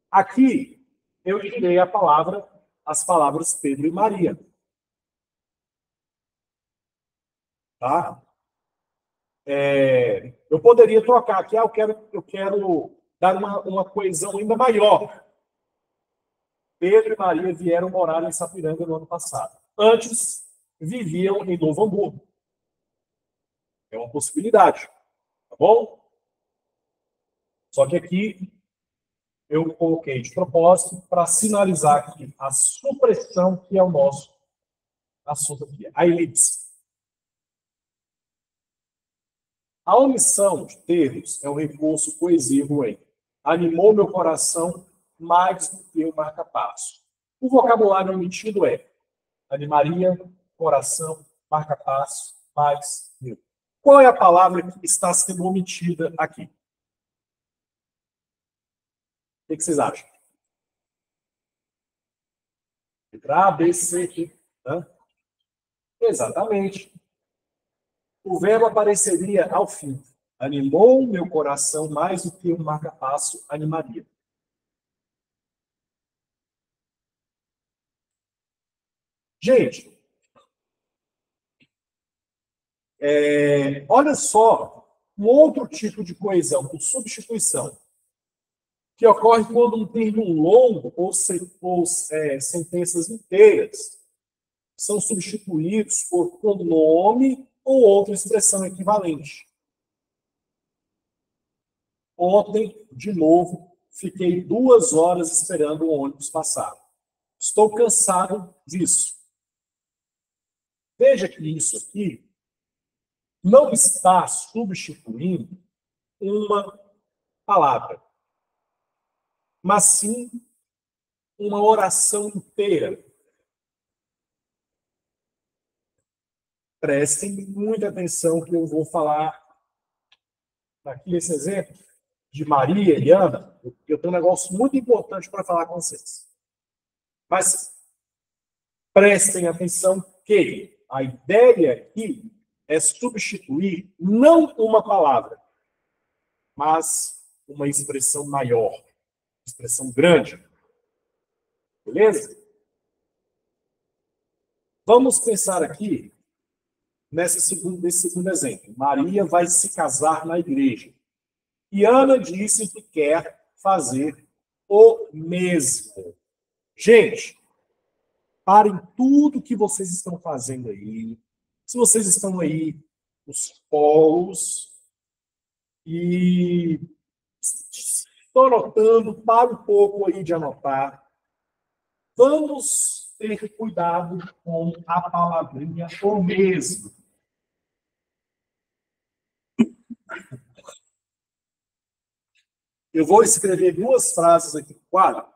Aqui, eu tirei as palavras Pedro e Maria. Tá? Eu poderia trocar aqui, eu quero dar uma coesão ainda maior. Pedro e Maria vieram morar em Sapiranga no ano passado. Antes, viviam em Novo Hamburgo. É uma possibilidade. Tá bom? Só que aqui eu coloquei de propósito para sinalizar aqui a supressão que é o nosso assunto aqui, a elipse. A omissão de termos é um recurso coesivo em animou meu coração mais do que o marca-passo. O vocabulário omitido é animaria, coração, marca-passo, mais mil. Qual é a palavra que está sendo omitida aqui? O que vocês acham? Letra A, B, C, D. Exatamente. O verbo apareceria ao fim. Animou meu coração mais do que um marca-passo animaria. Gente, olha só um outro tipo de coesão, por substituição, que ocorre quando um termo longo ou sentenças inteiras são substituídos por nome ou outra expressão equivalente. Ontem, de novo, fiquei 2 horas esperando o ônibus passar. Estou cansado disso. Veja que isso aqui não está substituindo uma palavra, mas sim uma oração inteira. Prestem muita atenção que eu vou falar aqui nesse exemplo de Maria e Ana. Eu tenho um negócio muito importante para falar com vocês. Mas prestem atenção que a ideia aqui é substituir não uma palavra, mas uma expressão maior, expressão grande. Beleza? Vamos pensar aqui nesse segundo exemplo. Maria vai se casar na igreja. E Ana disse que quer fazer o mesmo. Gente, parem tudo que vocês estão fazendo aí. Se vocês estão aí nos polos e estão anotando, para um pouco aí de anotar. Vamos ter cuidado com a palavrinha o mesmo. Eu vou escrever 2 frases aqui no quadro.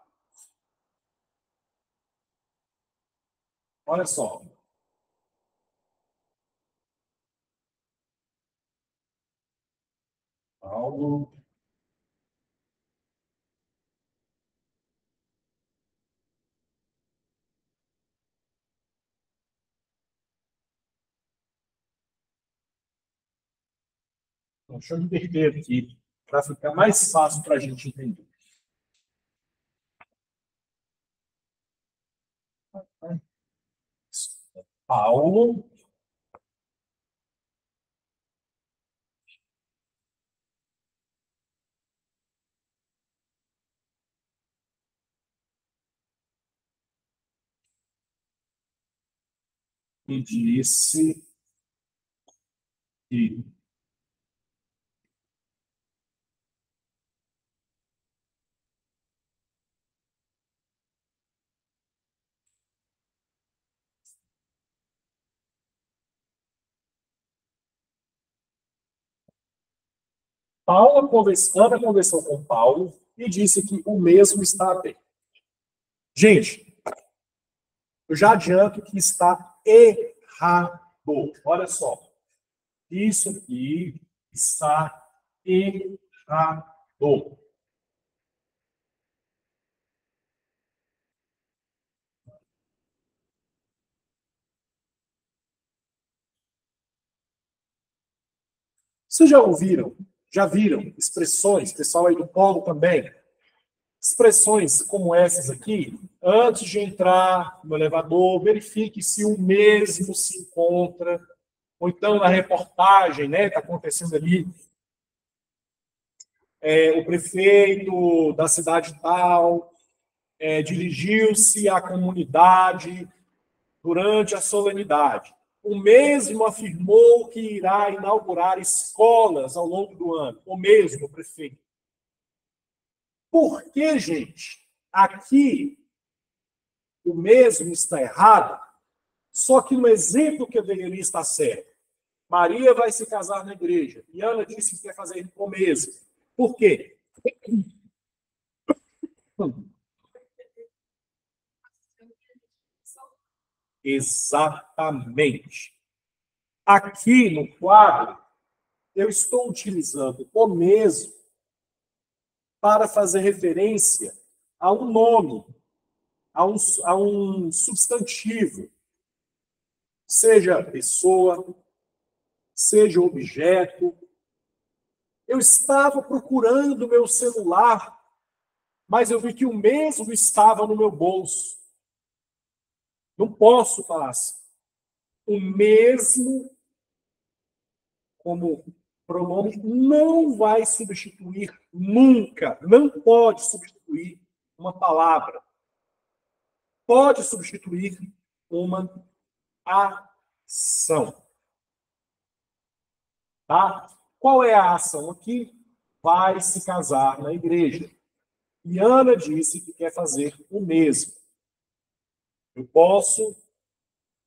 Olha só. Paulo. Então, deixa eu inverter aqui, para ficar mais fácil para a gente entender. Paulo. E disse que Ana conversou com Paulo e disse que o mesmo está bem. Gente, eu já adianto que está errado. Olha só. Isso aqui está errado. Vocês já viram expressões, pessoal aí do polo também, expressões como essas aqui, antes de entrar no elevador, verifique se o mesmo se encontra, ou então na reportagem, né, está acontecendo ali, o prefeito da cidade tal dirigiu-se à comunidade durante a solenidade. O mesmo afirmou que irá inaugurar escolas ao longo do ano. O mesmo, prefeito. Por que, gente? Aqui, o mesmo está errado, só que no exemplo que deveria estar certo. Maria vai se casar na igreja. E Ana disse que quer fazer o mesmo. Por quê? Exatamente. Aqui no quadro, eu estou utilizando o mesmo para fazer referência a um nome, a um substantivo, seja pessoa, seja objeto. Eu estava procurando meu celular, mas eu vi que o mesmo estava no meu bolso. Não posso falar assim. O mesmo, como pronome, não vai substituir nunca, não pode substituir uma palavra. Pode substituir uma ação. Tá? Qual é a ação aqui? Vai se casar na igreja. E Ana disse que quer fazer o mesmo. Eu posso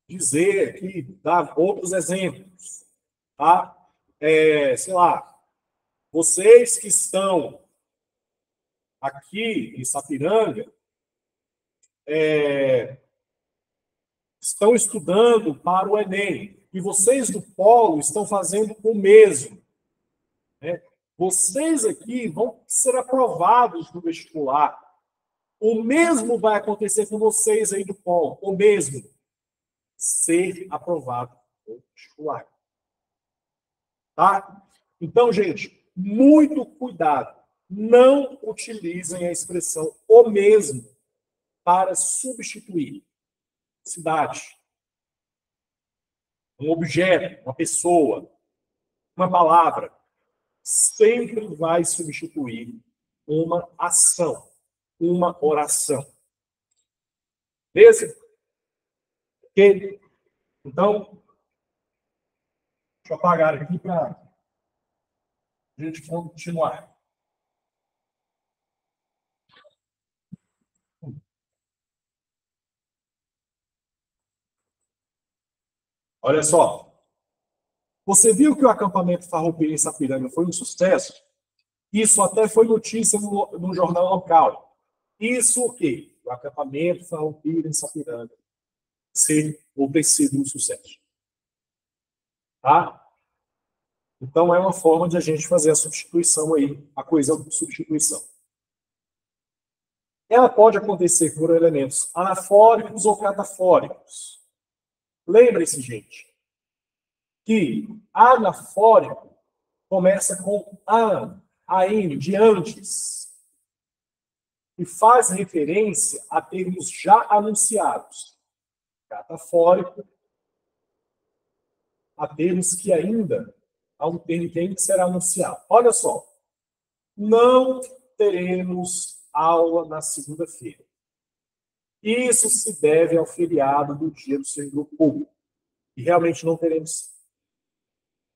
dizer aqui, dar outros exemplos. Tá? Sei lá, vocês que estão aqui em Sapiranga, estão estudando para o Enem. E vocês do Polo estão fazendo o mesmo. Né? Vocês aqui vão ser aprovados no vestibular. O mesmo vai acontecer com vocês aí do Polo. O mesmo. Ser aprovado no vestibular. Tá? Então, gente, muito cuidado. Não utilizem a expressão o mesmo para substituir cidade, um objeto, uma pessoa, uma palavra. Sempre vai substituir uma ação, uma oração. Beleza? Ok? Então, deixa eu apagar aqui para a gente continuar. Olha só. Você viu que o acampamento Farroupilha em Sapiranga foi um sucesso? Isso até foi notícia no jornal local. Isso o quê? O acampamento Farroupilha em Sapiranga ser ou ter sido um sucesso. Tá? Então, é uma forma de a gente fazer a substituição aí, a coesão por substituição. Ela pode acontecer por elementos anafóricos ou catafóricos. Lembre-se, gente, que anafórico começa com an, de antes, e faz referência a termos já anunciados. Catafórico, a termos que ainda há um termo que tem que ser anunciado. Olha só, não teremos aula na segunda-feira. Isso se deve ao feriado do dia do servidor público. E realmente não teremos.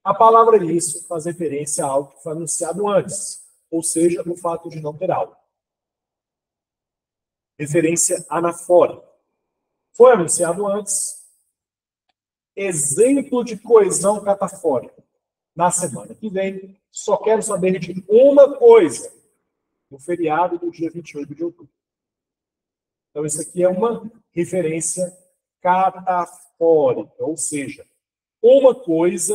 A palavra isso faz referência a algo que foi anunciado antes, ou seja, o fato de não ter aula. Referência anafórica. Foi anunciado antes. Exemplo de coesão catafórica. Na semana que vem, só quero saber de uma coisa. No feriado do dia 28 de outubro. Então, isso aqui é uma referência catafórica, ou seja, uma coisa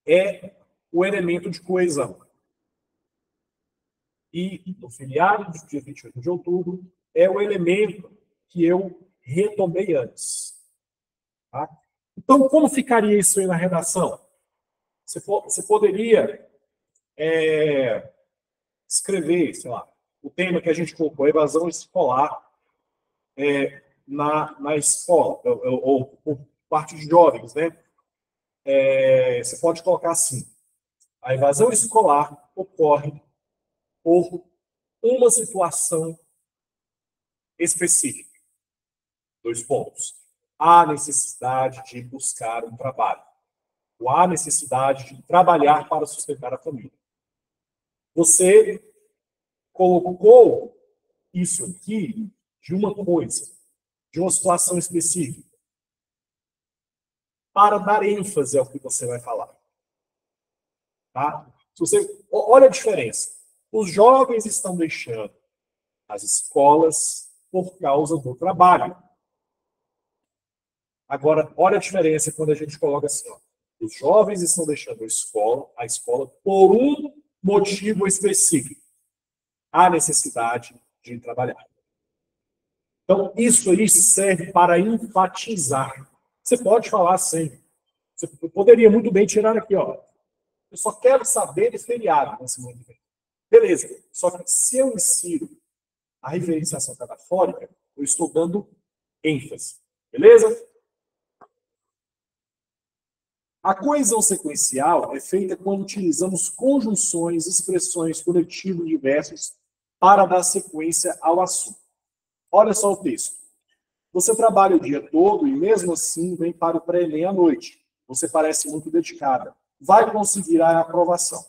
é o elemento de coesão. E no feriado do dia 28 de outubro é o elemento que eu retomei antes. Tá? Então, como ficaria isso aí na redação? Você poderia escrever, sei lá, o tema que a gente colocou, evasão escolar na escola, ou por parte de jovens, né? Você pode colocar assim: a evasão escolar ocorre por uma situação específica. 2 pontos. Há necessidade de buscar um trabalho. Ou há necessidade de trabalhar para sustentar a família. Você colocou isso aqui de uma coisa, de uma situação específica. para dar ênfase ao que você vai falar. Tá? Se você, olha a diferença. Os jovens estão deixando as escolas por causa do trabalho. Agora, olha a diferença quando a gente coloca assim, ó. Os jovens estão deixando a escola por um motivo específico. A necessidade de trabalhar. Então, isso aí serve para enfatizar. Você pode falar assim. Você poderia muito bem tirar aqui, ó. Eu só quero saber de feriado nesse momento. Beleza. Só que se eu insiro a referenciação catafórica, eu estou dando ênfase. Beleza? A coesão sequencial é feita quando utilizamos conjunções, expressões, coletivos diversos para dar sequência ao assunto. Olha só o texto. Você trabalha o dia todo e mesmo assim vem para o pré-ENEM à noite. Você parece muito dedicada. Vai conseguir a aprovação.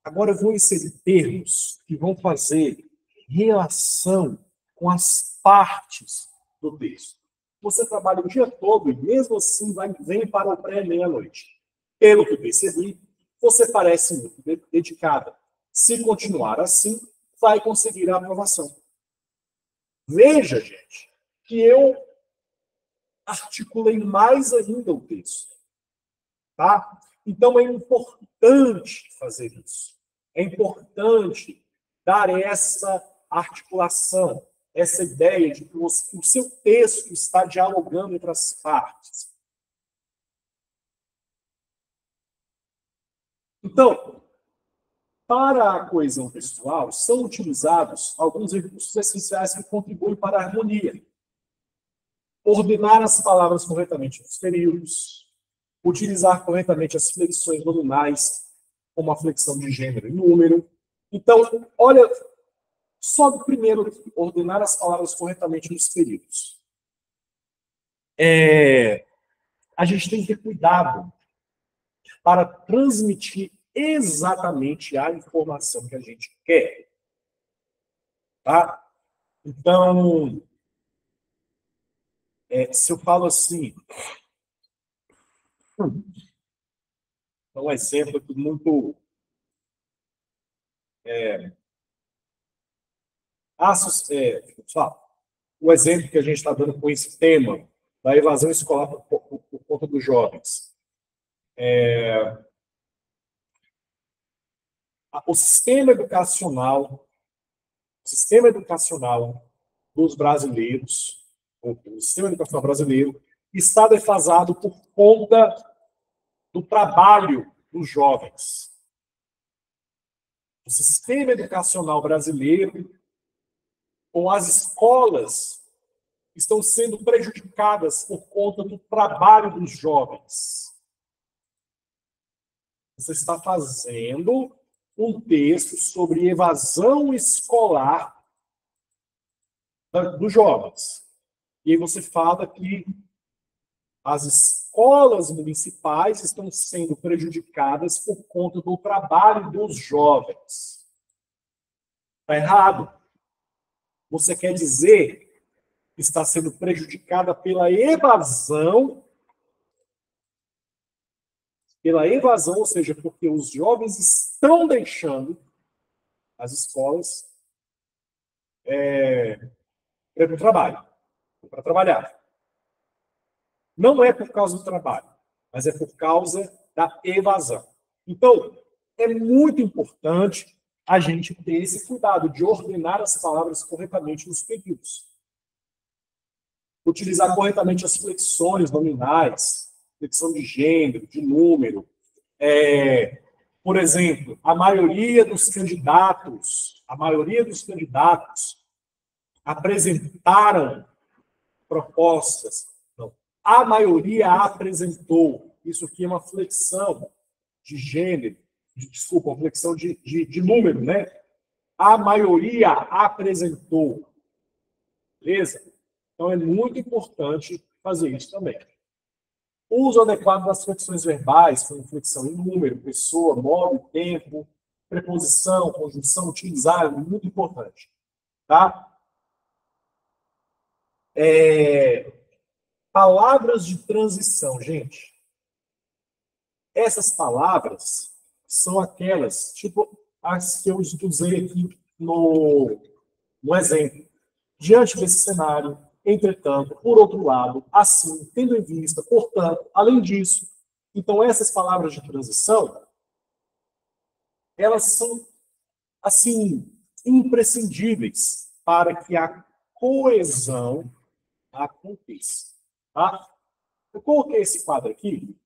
Agora eu vou inserir termos que vão fazer relação com as partes do texto. Você trabalha o dia todo e mesmo assim vem para o pré-ENEM à noite. Pelo que percebi, você parece muito dedicada. Se continuar assim, vai conseguir a aprovação. Veja, gente, que eu articulei mais ainda o texto. Tá? Então é importante fazer isso. É importante dar essa articulação, essa ideia de que o seu texto está dialogando entre as partes. Então, para a coesão textual, são utilizados alguns recursos essenciais que contribuem para a harmonia. Ordenar as palavras corretamente nos períodos, utilizar corretamente as flexões nominais, como a flexão de gênero e número. Então, olha, só do primeiro, ordenar as palavras corretamente nos períodos. A gente tem que ter cuidado para transmitir exatamente a informação que a gente quer. Tá? Então, se eu falo assim, um exemplo aqui muito o exemplo que a gente está dando com esse tema da evasão escolar por conta dos jovens. O sistema educacional dos brasileiros, o sistema educacional brasileiro, está defasado por conta do trabalho dos jovens. O sistema educacional brasileiro, ou as escolas, estão sendo prejudicadas por conta do trabalho dos jovens. Você está fazendo um texto sobre evasão escolar dos jovens. E aí você fala que as escolas municipais estão sendo prejudicadas por conta do trabalho dos jovens. Está errado. Você quer dizer que está sendo prejudicada pela evasão, ou seja, porque os jovens estão deixando as escolas para o trabalho, para trabalhar. Não é por causa do trabalho, mas é por causa da evasão. Então, é muito importante a gente ter esse cuidado de ordenar as palavras corretamente nos períodos. Utilizar corretamente as flexões nominais, flexão de gênero, de número. Por exemplo, a maioria dos candidatos apresentaram propostas. Não, a maioria apresentou. Isso aqui é uma flexão de gênero, uma flexão de número, né? A maioria apresentou. Beleza? Então, é muito importante fazer isso também. O uso adequado das flexões verbais, como flexão em número, pessoa, modo, tempo, preposição, conjunção, utilizar, é muito importante. Tá? Palavras de transição, gente. Essas palavras são aquelas, tipo as que eu usei aqui no exemplo. Diante desse cenário, entretanto, por outro lado, assim, tendo em vista, portanto, além disso. Então, essas palavras de transição, elas são, assim, imprescindíveis para que a coesão aconteça. Tá? Eu coloquei esse quadro aqui.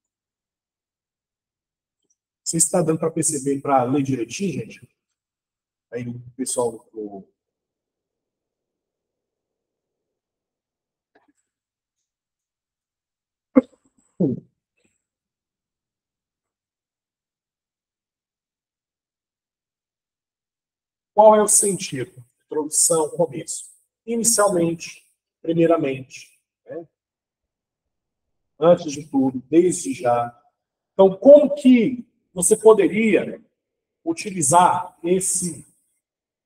Você está dando para perceber, para ler direitinho, gente? Aí o pessoal do... Qual é o sentido? Introdução, começo. Inicialmente, primeiramente, né? Antes de tudo, desde já. Então, como que você poderia utilizar esse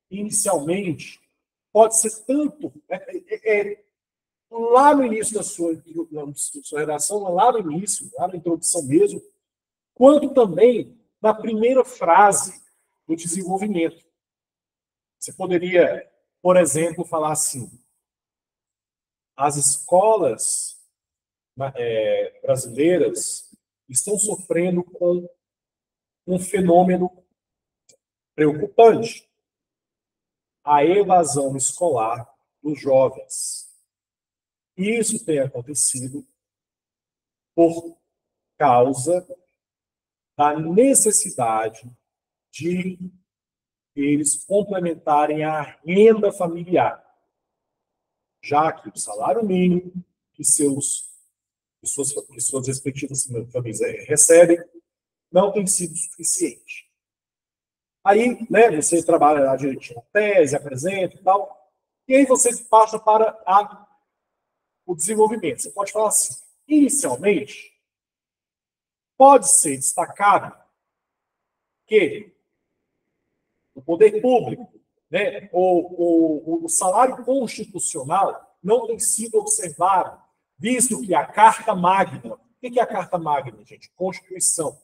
inicialmente? Pode ser tanto lá no início da sua redação, lá no início, lá na introdução mesmo, quanto também na primeira frase do desenvolvimento. Você poderia, por exemplo, falar assim: as escolas brasileiras estão sofrendo com um fenômeno preocupante, a evasão escolar dos jovens. E isso tem acontecido por causa da necessidade de eles complementarem a renda familiar, já que o salário mínimo que suas respectivas famílias recebem não tem sido suficiente. Aí, né, você trabalha lá direitinho na tese, apresenta e tal, e aí você passa para o desenvolvimento. Você pode falar assim: inicialmente, pode ser destacado que o poder público, né, o salário constitucional não tem sido observado, visto que a Carta Magna... O que é a Carta Magna, gente? Constituição.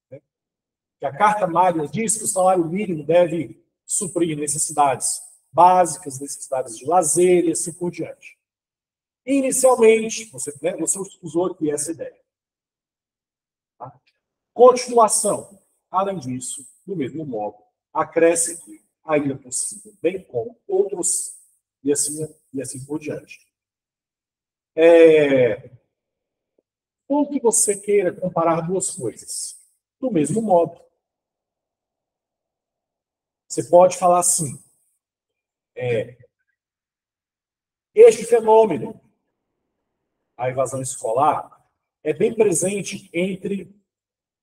Né? Que a Carta Magna diz que o salário mínimo deve suprir necessidades básicas, necessidades de lazer e assim por diante. Inicialmente, você usou aqui essa ideia. Tá? Continuação. Além disso, do mesmo modo, acresce que ainda possível, bem como outros, e assim por diante. Ou que você queira comparar duas coisas. Do mesmo modo, você pode falar assim: este fenômeno, a evasão escolar, é bem presente entre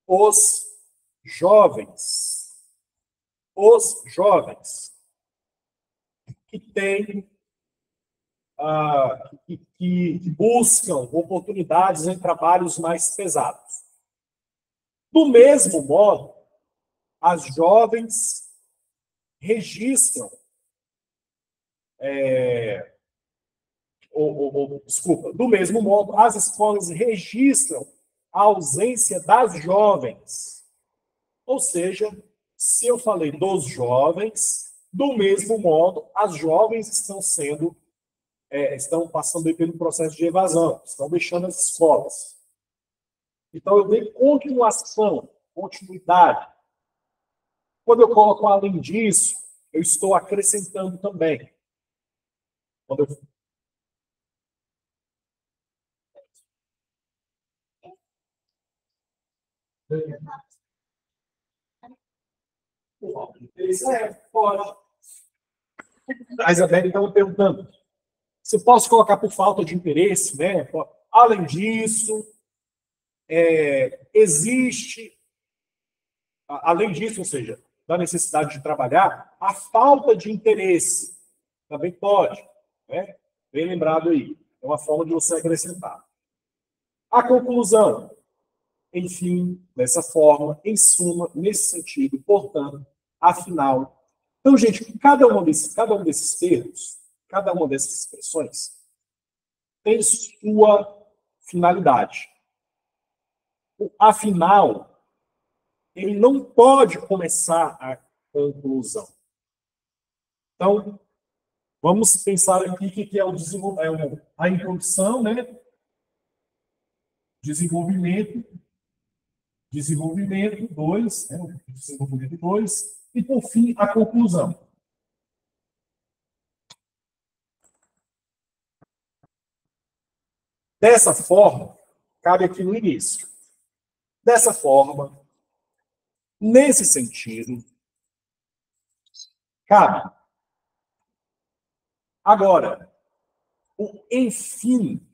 os jovens. Os jovens que têm, que buscam oportunidades em trabalhos mais pesados. Do mesmo modo, as jovens registram, desculpa, do mesmo modo, as escolas registram a ausência das jovens. Ou seja, se eu falei dos jovens, do mesmo modo, as jovens estão passando pelo processo de evasão, estão deixando as escolas. Então, eu dei continuação, continuidade. Quando eu coloco além disso, eu estou acrescentando também. Quando eu... Pode. A Isabelle estava perguntando se posso colocar por falta de interesse, né? Além disso, existe, além disso, ou seja, da necessidade de trabalhar, a falta de interesse também pode, né? Bem lembrado aí. É uma forma de você acrescentar. A conclusão, enfim, dessa forma, em suma, nesse sentido, portanto, afinal. Então, gente, cada um desses termos, cada uma dessas expressões, tem sua finalidade. O afinal, ele não pode começar a conclusão. Então, vamos pensar aqui o que é o desenvolvimento, a introdução, né? Desenvolvimento 2, né? Desenvolvimento 2, e por fim a conclusão. Dessa forma, cabe aqui no início. Dessa forma, nesse sentido, cabe. Agora, o enfim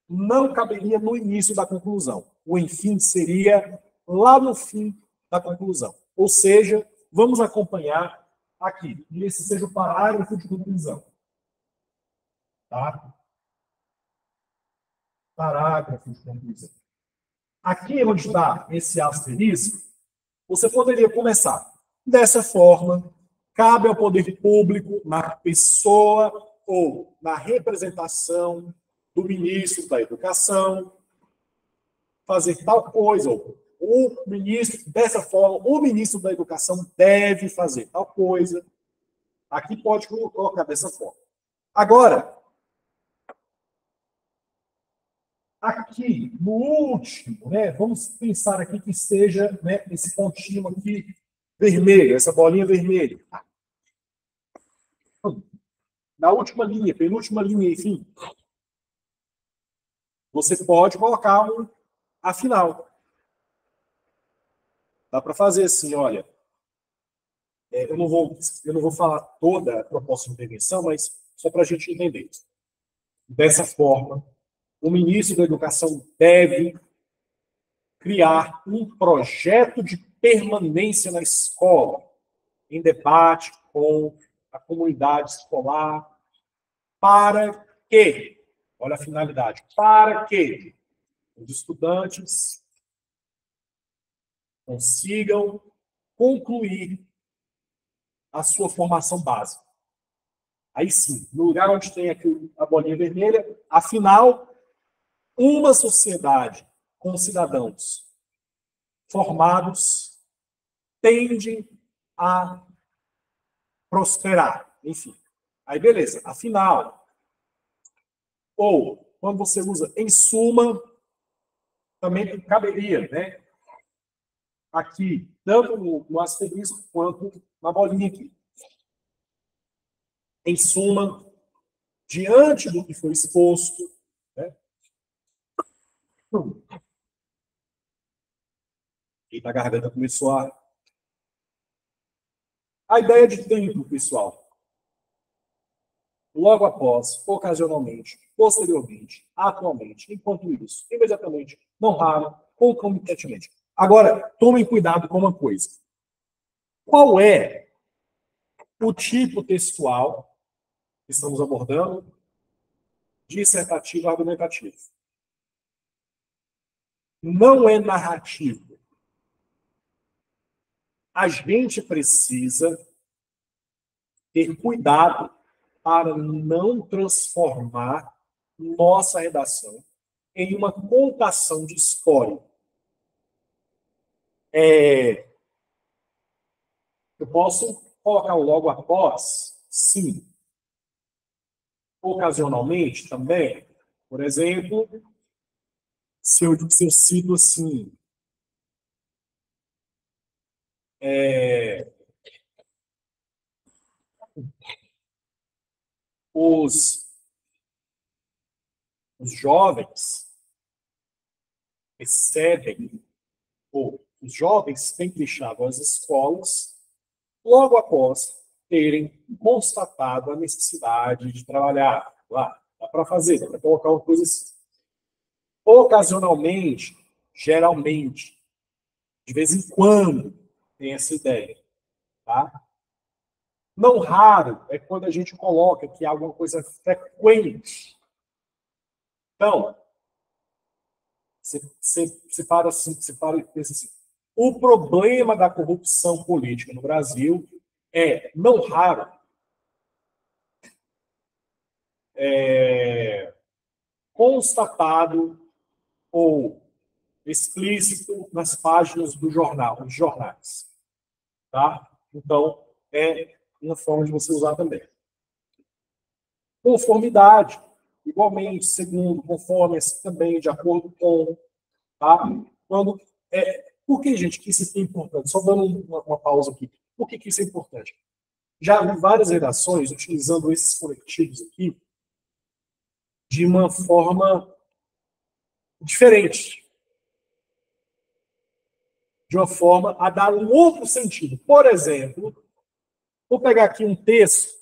não caberia no início da conclusão. O enfim seria lá no fim da conclusão. Ou seja, vamos acompanhar aqui. E esse seja o parágrafo de conclusão. Tá? Parágrafo de conclusão. Aqui onde está esse asterisco, você poderia começar. Dessa forma, cabe ao poder público, na pessoa ou na representação do ministro da Educação, fazer tal coisa, ou o ministro, dessa forma, o ministro da Educação deve fazer tal coisa. Aqui pode colocar dessa forma. Agora, aqui, no último, né, vamos pensar aqui que seja, né, esse pontinho aqui vermelho, essa bolinha vermelha. Na última linha, penúltima linha, enfim, você pode colocar um afinal. Dá para fazer assim, olha, eu não vou falar toda a proposta de intervenção, mas só para a gente entender. Dessa forma, o ministro da Educação deve criar um projeto de permanência na escola, em debate com a comunidade escolar, para que, olha a finalidade, para que os estudantes consigam concluir a sua formação básica. Aí sim, no lugar onde tem aqui a bolinha vermelha, afinal, uma sociedade com cidadãos formados tende a prosperar. Enfim. Aí, beleza. Afinal, ou, quando você usa em suma, também caberia, né? Aqui, tanto no asterisco quanto na bolinha aqui. Em suma, diante do que foi exposto, né? Eita, a garganta começou a... A ideia de tempo, pessoal. Logo após, ocasionalmente, posteriormente, atualmente, enquanto isso, imediatamente, não raro, concomitantemente. Agora, tomem cuidado com uma coisa. Qual é o tipo textual que estamos abordando? Dissertativo argumentativo. Não é narrativo. A gente precisa ter cuidado para não transformar nossa redação em uma contação de história. Eu posso colocar o logo após? Sim. Ocasionalmente também. Por exemplo, se eu cito assim, os jovens recebem, ou os jovens têm deixado as escolas logo após terem constatado a necessidade de trabalhar. Lá, dá para fazer, dá para colocar uma coisa assim. Ocasionalmente, geralmente, de vez em quando, tem essa ideia. Tá? Não raro é quando a gente coloca que é alguma coisa frequente. Então, você para assim, você para e pensa assim. O problema da corrupção política no Brasil é, não raro, constatado ou explícito nas páginas do jornal, dos jornais. Tá? Então, é uma forma de você usar também. Conformidade, igualmente, segundo, conforme, também, de acordo com. Tá? Por que, gente, que isso é importante? Só dando uma pausa aqui. Por que isso é importante? Já vi várias redações utilizando esses conectivos aqui de uma forma diferente. De uma forma a dar um outro sentido. Por exemplo, vou pegar aqui um texto.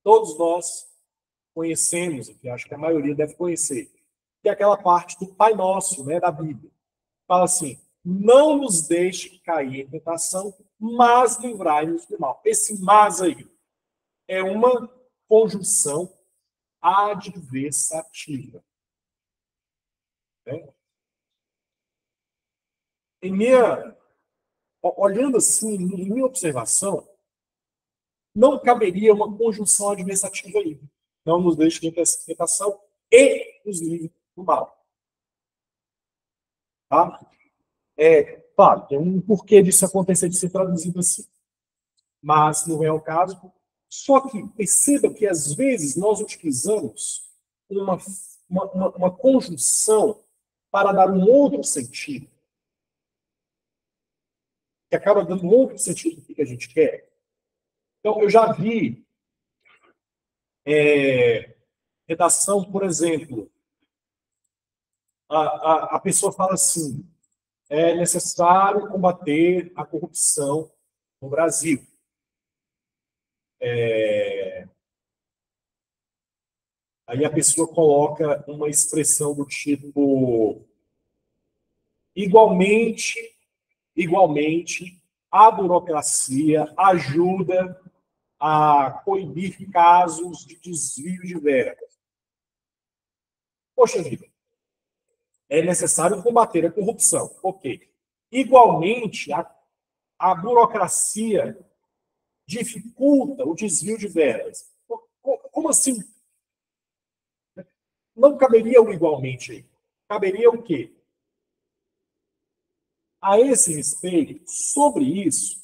Todos nós conhecemos, que acho que a maioria deve conhecer, que é aquela parte do Pai Nosso, né, da Bíblia. Fala assim: não nos deixe cair em tentação, mas livrai-nos do mal. Esse mas aí é uma conjunção adversativa. Né? Olhando assim, em minha observação, não caberia uma conjunção adversativa aí. Não nos deixe cair em tentação e nos livre do mal. Tá? Claro, tem um porquê disso acontecer, de ser traduzido assim. Mas não é o caso. Só que perceba que, às vezes, nós utilizamos uma conjunção para dar um outro sentido. Que acaba dando um outro sentido do que a gente quer. Então, eu já vi redação, por exemplo, a pessoa fala assim: é necessário combater a corrupção no Brasil. Aí a pessoa coloca uma expressão do tipo: igualmente, a burocracia ajuda a coibir casos de desvio de verbas. Poxa vida, é necessário combater a corrupção. Ok. Igualmente, a burocracia dificulta o desvio de verbas. Como assim? Não caberia o igualmente aí. Caberia o quê? A esse respeito, sobre isso,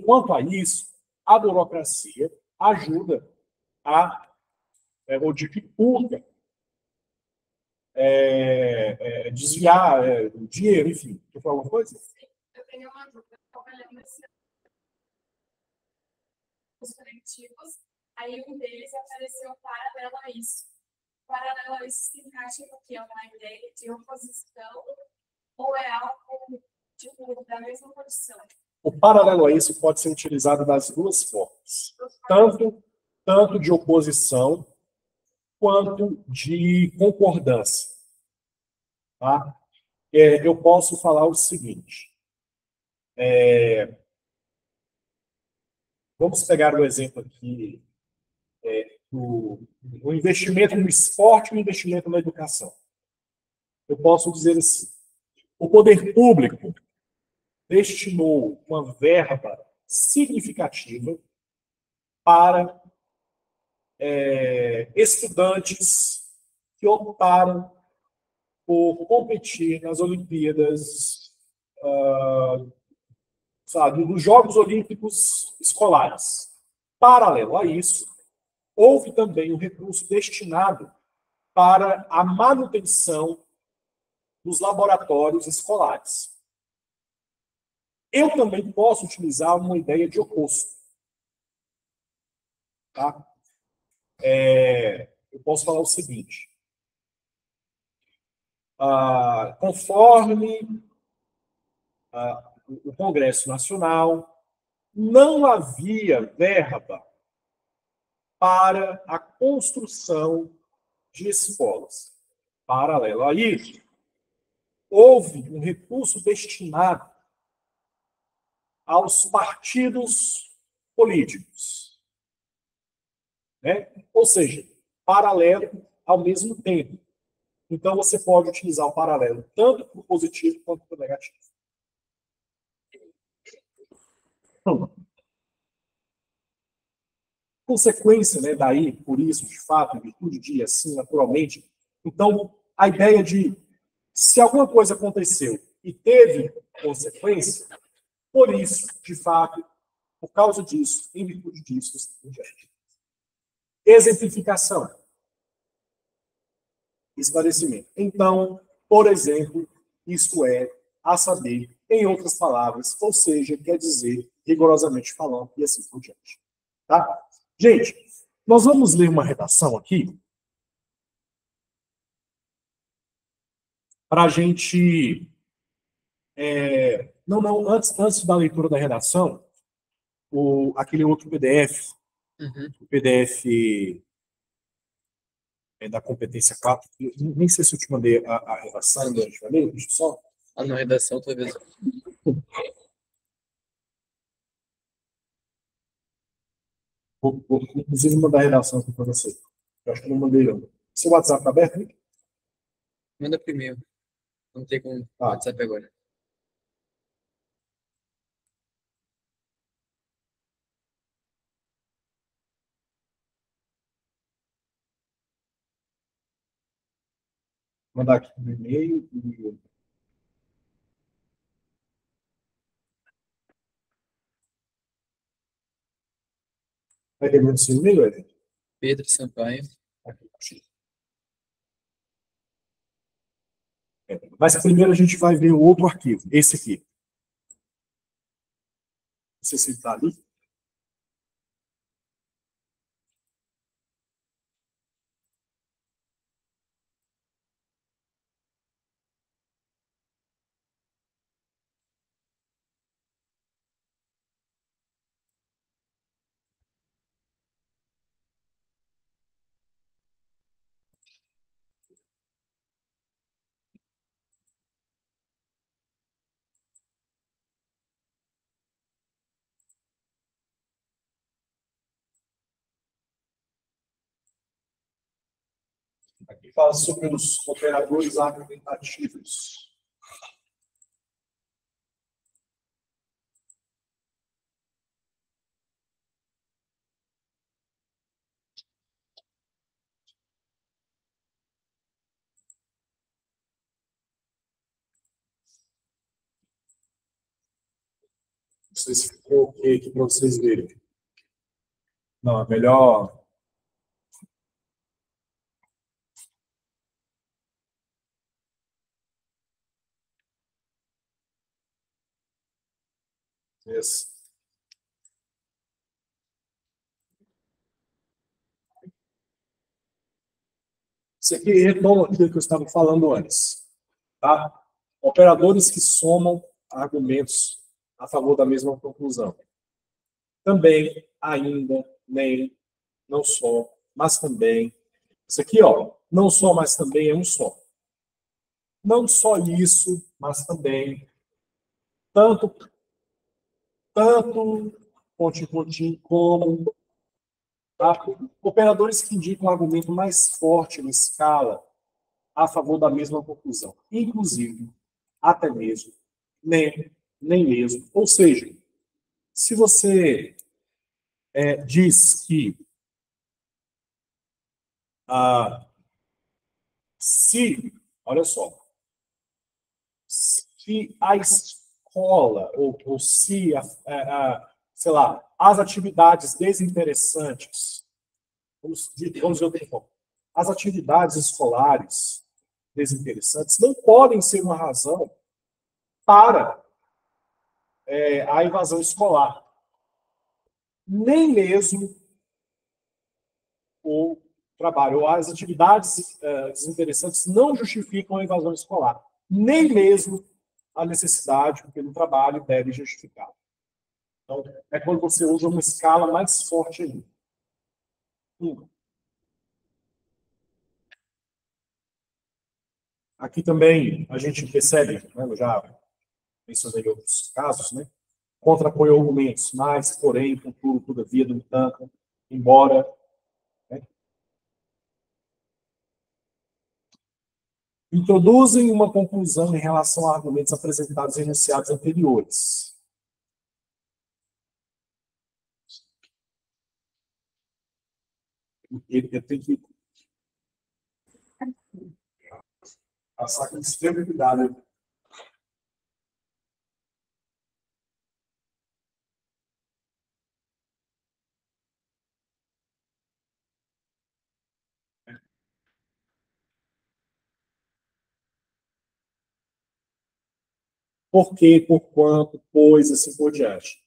quanto a isso, a burocracia ajuda ou dificulta desviar o dinheiro, enfim. Quer falar alguma coisa? Eu tenho uma dúvida. Trabalhando os coletivos, aí um deles apareceu paralelo a isso. Paralelo a isso se encaixa porque é uma ideia de oposição ou é algo tipo, da mesma condição? O paralelo a isso pode ser utilizado das duas formas. Tanto de oposição quanto de concordância. Tá? Eu posso falar o seguinte. Vamos pegar o exemplo aqui do investimento no esporte e o investimento na educação. Eu posso dizer assim: o poder público destinou uma verba significativa para estudantes que optaram por competir nas Olimpíadas, nos Jogos Olímpicos Escolares. Paralelo a isso, houve também um recurso destinado para a manutenção dos laboratórios escolares. Eu também posso utilizar uma ideia de oposto. Tá? Eu posso falar o seguinte: conforme o Congresso Nacional, não havia verba para a construção de escolas. Paralelo a isso, houve um recurso destinado aos partidos políticos. Né? Ou seja, paralelo ao mesmo tempo. Então, você pode utilizar o paralelo tanto para o positivo quanto para o negativo. consequência, né, daí, por isso, de fato, em virtude de, assim, naturalmente. Então, a ideia de, se alguma coisa aconteceu e teve consequência, por isso, de fato, por causa disso, em virtude disso, assim por diante. Exemplificação. Esclarecimento. Então, por exemplo, isto é, a saber, em outras palavras, ou seja, quer dizer, rigorosamente falando, e assim por diante. Tá? Gente, nós vamos ler uma redação aqui para a gente. Não, antes da leitura da redação, aquele outro PDF, o PDF da competência 4, nem sei se eu te mandei a redação, deixa eu ver, deixa eu só. Na redação, talvez. Vou inclusive mandar a redação aqui para você. Eu acho que não mandei, não. Seu WhatsApp está aberto? Manda primeiro. Não tem como WhatsApp agora. Vou mandar aqui no e-mail. Vai ter meu e-mail, Eder? Pedro Sampaio. Aqui, achei. Mas primeiro a gente vai ver o outro arquivo, esse aqui. Não sei se ele está ali. Aqui fala sobre os operadores argumentativos. Não sei se ficou ok aqui para vocês verem. Não, é melhor. Esse. Isso aqui retoma aquilo que eu estava falando antes. Tá? Operadores que somam argumentos a favor da mesma conclusão. Também, ainda, nem, não só, mas também. Isso aqui, ó, não só, mas também é um só. Não só isso, mas também tanto pontinho, como, tá? Operadores que indicam um argumento mais forte na escala a favor da mesma conclusão. Inclusive, até mesmo, nem mesmo. Ou seja, se você diz que olha só, se a escola, ou se, sei lá, as atividades desinteressantes, vamos dizer outra forma, as atividades escolares desinteressantes não podem ser uma razão para a evasão escolar. Nem mesmo o trabalho, ou as atividades desinteressantes não justificam a evasão escolar. Nem mesmo a necessidade pelo trabalho deve justificar. Então, é quando você usa uma escala mais forte ainda. Aqui também a gente percebe, né, eu já mencionei outros casos, né? Contrapõe argumentos, mas, porém, contudo, todavia, no entanto, embora. Né, introduzem uma conclusão em relação a argumentos apresentados em enunciados anteriores. Eu tenho que passar com extremo cuidado. Por quê, por quanto, pois, assim por diante.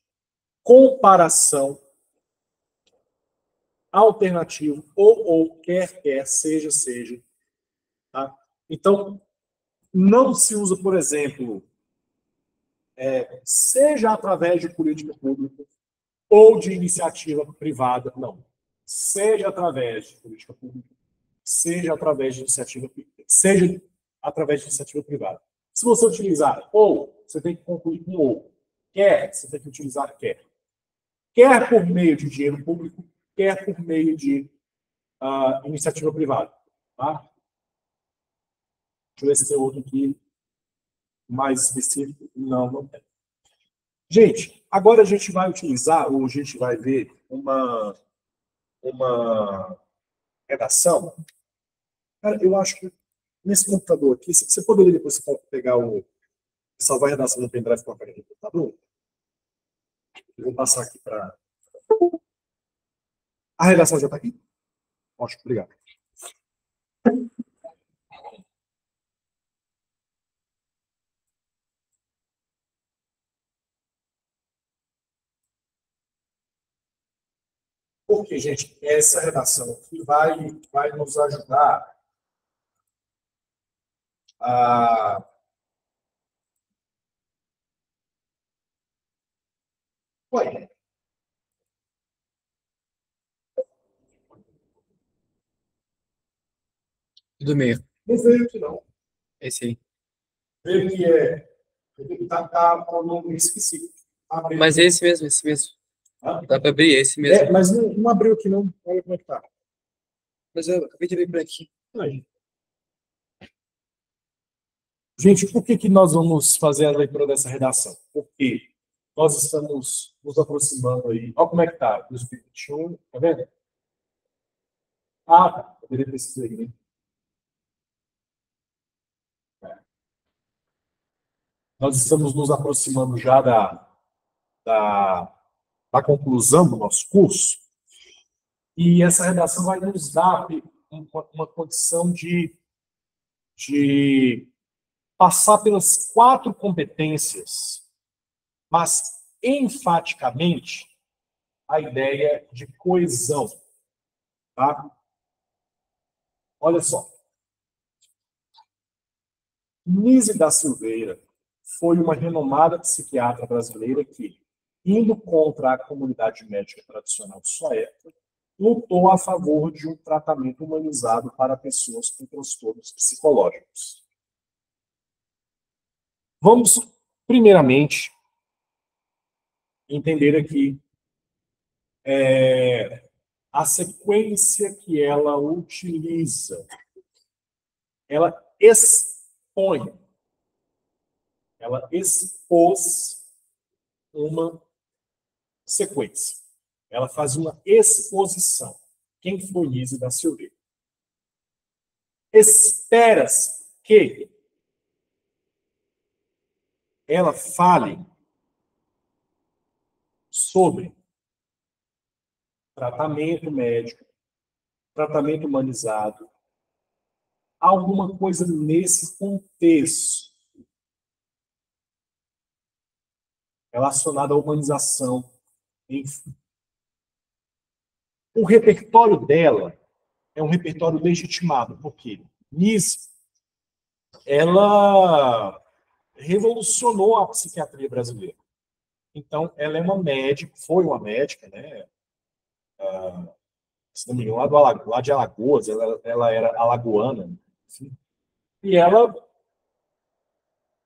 Comparação, alternativo, ou, quer, seja. Tá? Então, não se usa, por exemplo, seja através de política pública ou de iniciativa privada, não. Seja através de política pública, seja através de iniciativa privada. Se você utilizar ou, você tem que concluir com ou. Quer, você tem que utilizar quer. Quer por meio de dinheiro público, quer por meio de iniciativa privada. Tá? Deixa eu ver se tem outro aqui mais específico. Não tem. Gente, agora a gente vai utilizar, ou a gente vai ver uma redação. Cara, eu acho que nesse computador aqui, você poderia depois pegar salvar a redação no pendrive com a caneta do computador? Eu vou passar aqui para... A redação já está aqui? Ótimo, obrigado. Porque, gente, essa redação aqui vai nos ajudar a... Ué. Do meio. Não veio aqui, não. Esse aí. Veio que é... Tá com o nome específico. Mas esse mesmo, esse mesmo. Dá para abrir esse mesmo. Mas não abriu aqui, não. Olha como é que tá. Mas eu acabei de abrir por aqui. Aí. Gente, por que nós vamos fazer a leitura dessa redação? Porque nós estamos nos aproximando aí. Olha como é que tá. 2021, tá vendo? Tá. Poderia ter sido aí, né? Nós estamos nos aproximando já da conclusão do nosso curso. E essa redação vai nos dar uma condição de passar pelas 4 competências, mas enfaticamente a ideia de coesão. Tá? Olha só. Nise da Silveira foi uma renomada psiquiatra brasileira que, indo contra a comunidade médica tradicional de sua época, lutou a favor de um tratamento humanizado para pessoas com transtornos psicológicos. Vamos, primeiramente, entender aqui a sequência que ela utiliza. Ela expôs uma sequência. Ela faz uma exposição. Quem foi Nise da Silveira? Espera-se que ela fale sobre tratamento médico, tratamento humanizado, alguma coisa nesse contexto relacionado à humanização, enfim. O repertório dela é um repertório legitimado, porque Nise, ela revolucionou a psiquiatria brasileira. Então, ela é uma médica, foi uma médica, né? Se não me engano, lá de Alagoas, ela era alagoana, assim, e ela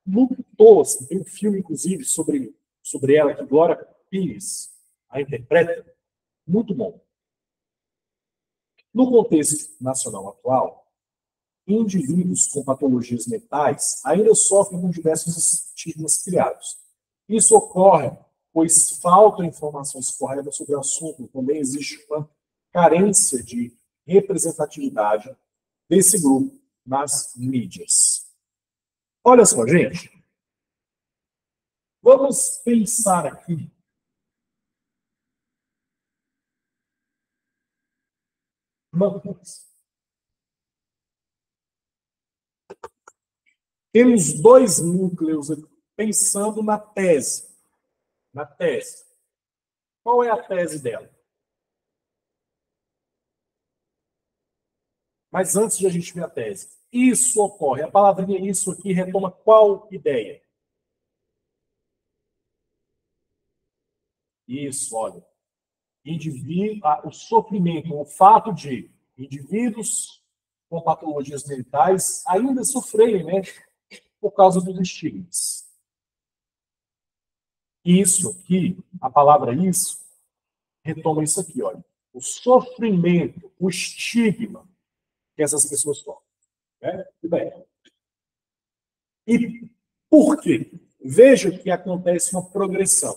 lutou, assim, tem um filme, inclusive, sobre ela, que Glória Pires a interpreta, muito bom. No contexto nacional atual, indivíduos com patologias mentais ainda sofrem com diversos estigmas criados. Isso ocorre pois faltam informações corretas sobre o assunto. Também existe uma carência de representatividade desse grupo nas mídias. Olha só, gente. Vamos pensar aqui uma coisa. Temos dois núcleos aqui, pensando na tese. Na tese. Qual é a tese dela? Mas antes de a gente ver a tese, isso ocorre. A palavrinha isso aqui retoma qual ideia? Isso, olha. O sofrimento, o fato de indivíduos com patologias mentais ainda sofrerem, né, por causa dos estigmas. Isso aqui, a palavra isso, retoma isso aqui, olha. O sofrimento, o estigma que essas pessoas sofrem. Né? Tudo bem. E por quê? Veja que acontece uma progressão.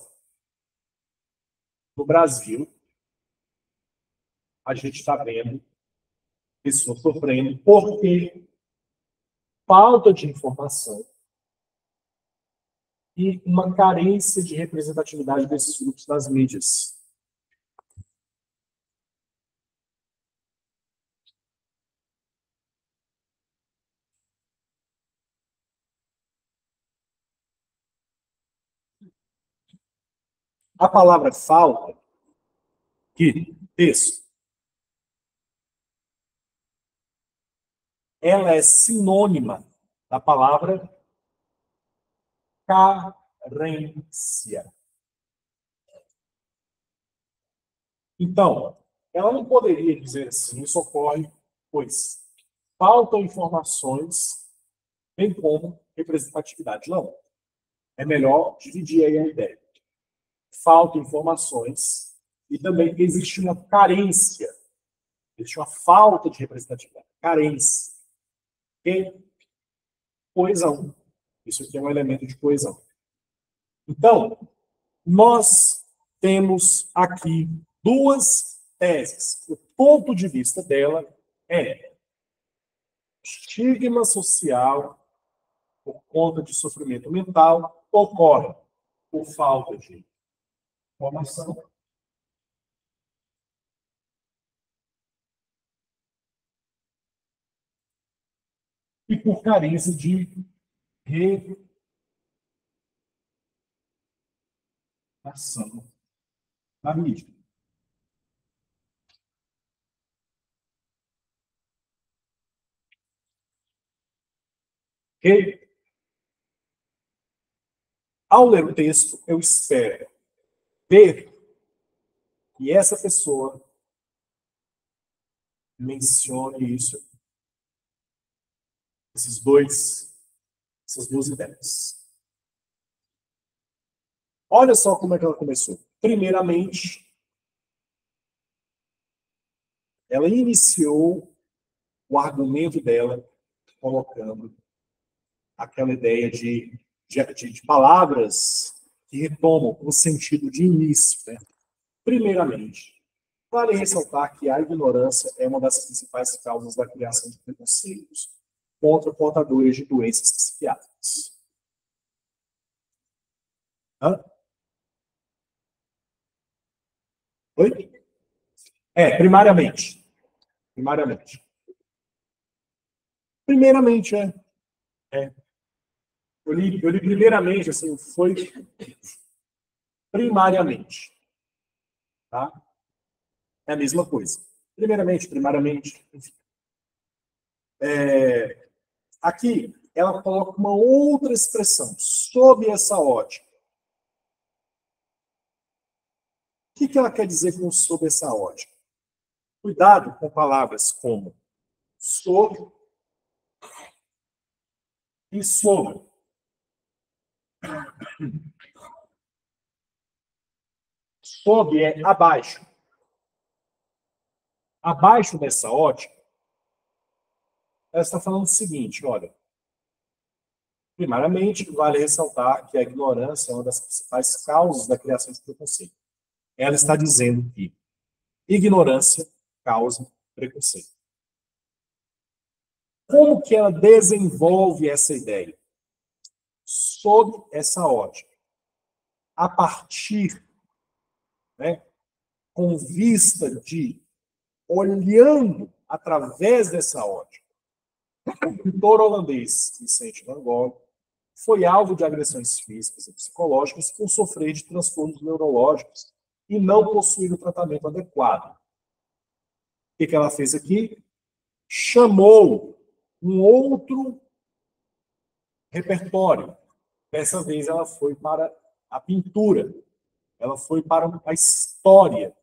No Brasil, a gente está vendo pessoas sofrendo porque falta de informação e uma carência de representatividade desses grupos nas mídias. A palavra falta, que texto, ela é sinônima da palavra carência. Então, ela não poderia dizer assim, isso ocorre, pois faltam informações, bem como representatividade. Não. É melhor dividir aí a ideia. Faltam informações e também existe uma carência, existe uma falta de representatividade. Carência. E coesão. Isso aqui é um elemento de coesão. Então, nós temos aqui duas teses. O ponto de vista dela é estigma social por conta de sofrimento mental ocorre por falta de informação e por carência de representação na mídia. E, ao ler o texto, eu espero ver que essa pessoa mencione isso, essas duas ideias. Olha só como é que ela começou. Primeiramente, ela iniciou o argumento dela colocando aquela ideia de palavras que retomam o sentido de início. Né? Primeiramente, vale ressaltar que a ignorância é uma das principais causas da criação de preconceitos contra portadores de doenças psiquiátricas. Hã? Oi? Primariamente. Primariamente. Primeiramente, Eu li primeiramente, assim, foi primariamente. Tá? É a mesma coisa. Primeiramente, primariamente, enfim. Aqui, ela coloca uma outra expressão, sob essa ótica. O que ela quer dizer com sob essa ótica? Cuidado com palavras como sob e sobre. Sob é abaixo. Abaixo dessa ótica, ela está falando o seguinte, olha. Primeiramente, vale ressaltar que a ignorância é uma das principais causas da criação de preconceito. Ela está dizendo que ignorância causa preconceito. Como que ela desenvolve essa ideia? Sob essa ótica. A partir, né, com vista de, olhando através dessa ótica, o pintor holandês Vincent van Gogh foi alvo de agressões físicas e psicológicas por sofrer de transtornos neurológicos e não possuir o tratamento adequado. O que ela fez aqui? Chamou um outro repertório. Dessa vez ela foi para a pintura, ela foi para a história,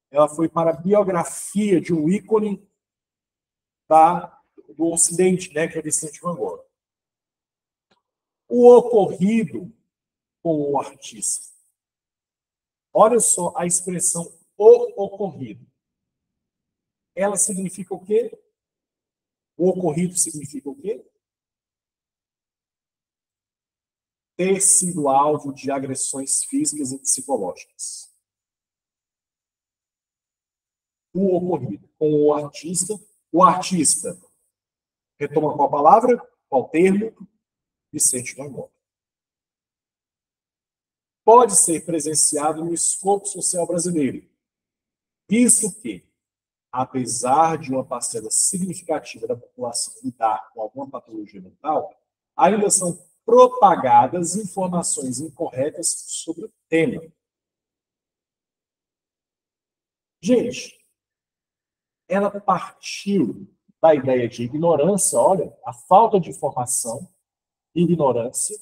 ela foi para a biografia de um ícone do Ocidente, né, que é Vicente Van Gogh. O ocorrido com o artista. Olha só a expressão o ocorrido. Ela significa o quê? O ocorrido significa o quê? Ter sido alvo de agressões físicas e psicológicas. O ocorrido com o artista retoma qual palavra? Qual termo? Vicente Van Gogh. Pode ser presenciado no escopo social brasileiro, visto que, apesar de uma parcela significativa da população lidar com alguma patologia mental, ainda são propagadas informações incorretas sobre o tema. Gente, ela partiu da ideia de ignorância, olha, a falta de informação, ignorância,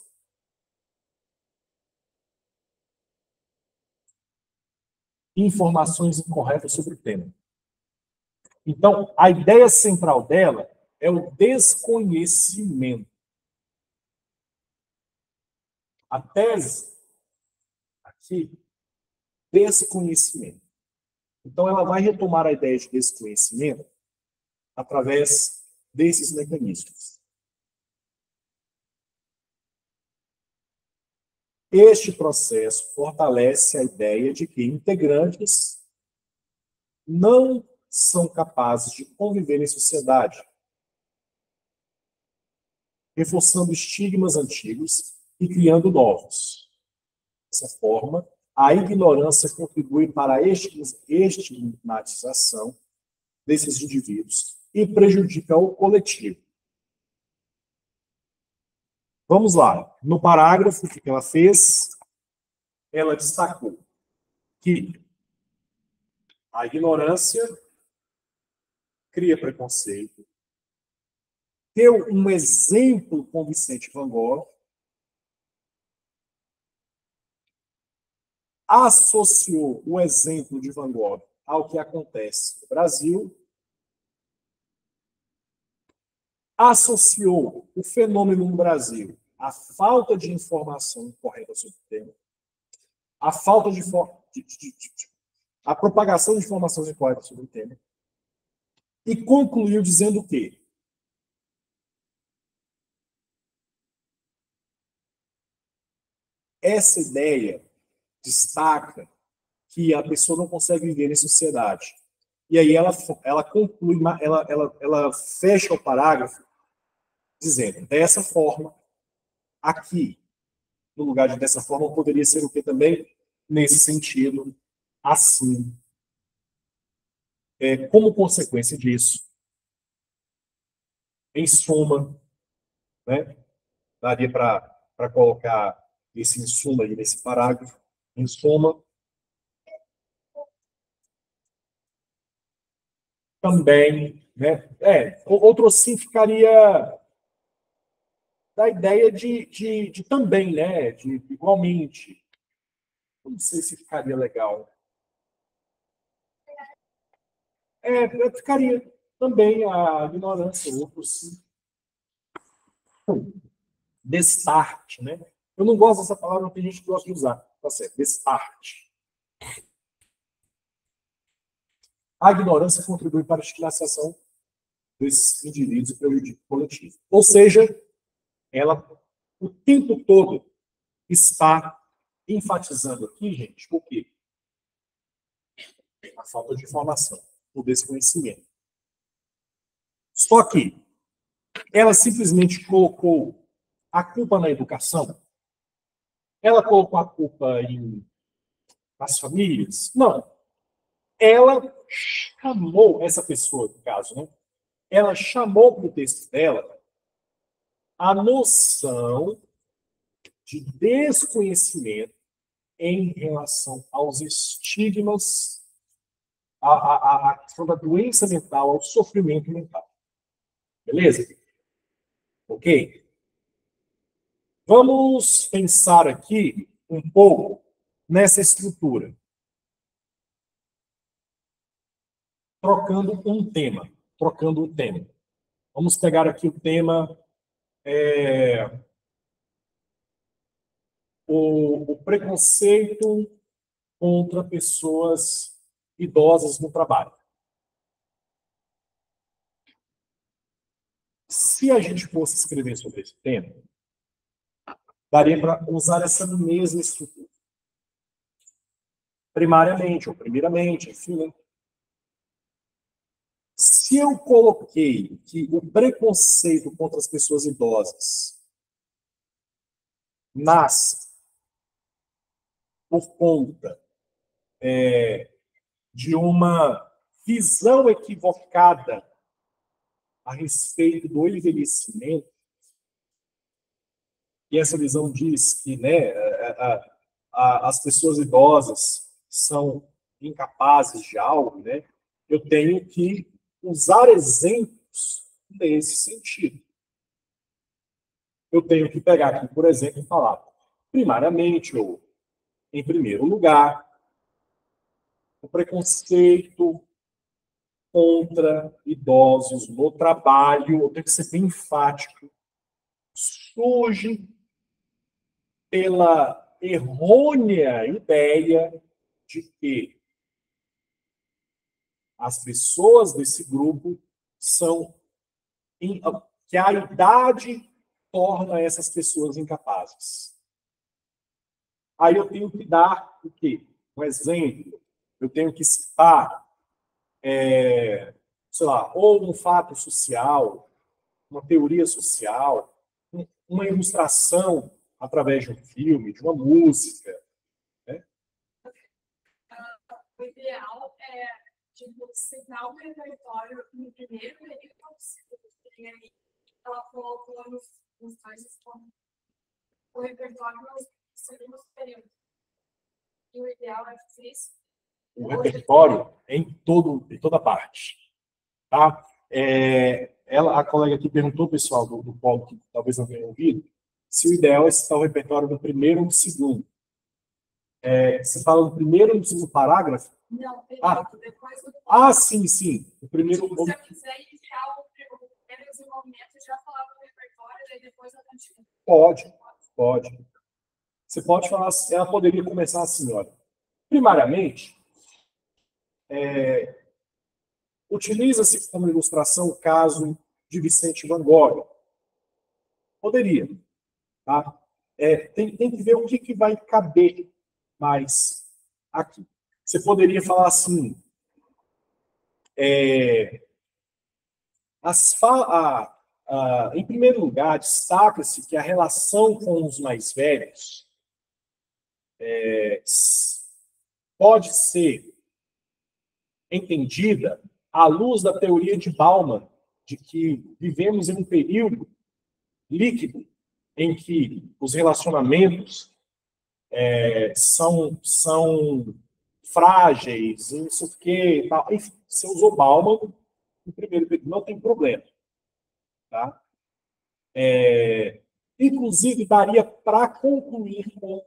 informações incorretas sobre o tema. Então, a ideia central dela é o desconhecimento. A tese, aqui, desconhecimento. Então, ela vai retomar a ideia de desconhecimento através desses mecanismos. Este processo fortalece a ideia de que integrantes não são capazes de conviver em sociedade, reforçando estigmas antigos e criando novos. Dessa forma, a ignorância contribui para a estigmatização desses indivíduos e prejudica o coletivo. Vamos lá. No parágrafo que ela fez, ela destacou que a ignorância cria preconceito. Deu um exemplo com Vicente Van Gogh, associou o exemplo de Van Gogh ao que acontece no Brasil, associou o fenômeno no Brasil à falta de informação correta sobre o tema, a falta de a propagação de informações incorretas sobre o tema, e concluiu dizendo o quê? Essa ideia destaca que a pessoa não consegue viver em sociedade. E aí ela conclui, ela fecha o parágrafo dizendo, dessa forma, aqui, no lugar de dessa forma, poderia ser o que também? Nesse sentido, assim. Como consequência disso, em suma, né, daria para colocar esse em suma aí nesse parágrafo, em suma, também, né, outro assim ficaria da ideia de também, né, de igualmente. Não sei se ficaria legal. Ficaria também a ignorância, outro sim. Destarte, né? Eu não gosto dessa palavra, tem gente que gosta de usar. Tá certo, destarte. A ignorância contribui para a estigmatização desses indivíduos e prejudica o coletivo. Ou seja, ela o tempo todo está enfatizando aqui, gente, o quê? A falta de informação, o desconhecimento. Só que ela simplesmente colocou a culpa na educação? Ela colocou a culpa nas famílias? Não. Ela chamou essa pessoa, no caso, né? Ela chamou para o texto dela a noção de desconhecimento em relação aos estigmas, a questão da doença mental, ao sofrimento mental. Beleza? Ok? Vamos pensar aqui um pouco nessa estrutura. Trocando um tema. Vamos pegar aqui o tema o preconceito contra pessoas idosas no trabalho. Se a gente fosse escrever sobre esse tema, daria para usar essa mesma estrutura. Primariamente, ou primeiramente, enfim, né? Se eu coloquei que o preconceito contra as pessoas idosas nasce por conta de uma visão equivocada a respeito do envelhecimento, e essa visão diz que, né, as pessoas idosas são incapazes de algo, né, eu tenho que usar exemplos nesse sentido. Eu tenho que pegar aqui, por exemplo, e falar, primariamente, ou em primeiro lugar, o preconceito contra idosos no trabalho, eu tenho que ser bem enfático, surge pela errônea ideia de que as pessoas desse grupo são que a idade torna essas pessoas incapazes. Aí eu tenho que dar o quê? Um exemplo. Eu tenho que citar, sei lá, ou um fato social, uma teoria social, uma ilustração através de um filme, de uma música. Né? O ideal é, tipo, citar o repertório no primeiro período, ela colocou nos dois pontos. O repertório nos segundos períodos. E o ideal é fazer isso. O repertório em toda parte. Tá? A colega aqui perguntou, pessoal, do Paulo, que talvez não tenha ouvido, se o ideal é citar o repertório do primeiro ou do segundo. Você fala do primeiro ou do segundo parágrafo? Não, depois do... Sim. O primeiro... Se você quiser iniciar o primeiro desenvolvimento, já falar do repertório, e depois eu continuo. Pode. Você pode falar, ela poderia começar assim, olha. Primariamente, utiliza-se como ilustração o caso de Vicente Van Gogh. Poderia. Tá? Tem que ver o que vai caber mais aqui. Você poderia falar assim, em primeiro lugar, destaca-se que a relação com os mais velhos pode ser entendida à luz da teoria de Bauman, de que vivemos em um período líquido em que os relacionamentos são frágeis, não sei o quê, tal. Enfim, você usou Bauman no primeiro período, não tem problema. Tá? Inclusive, daria para concluir com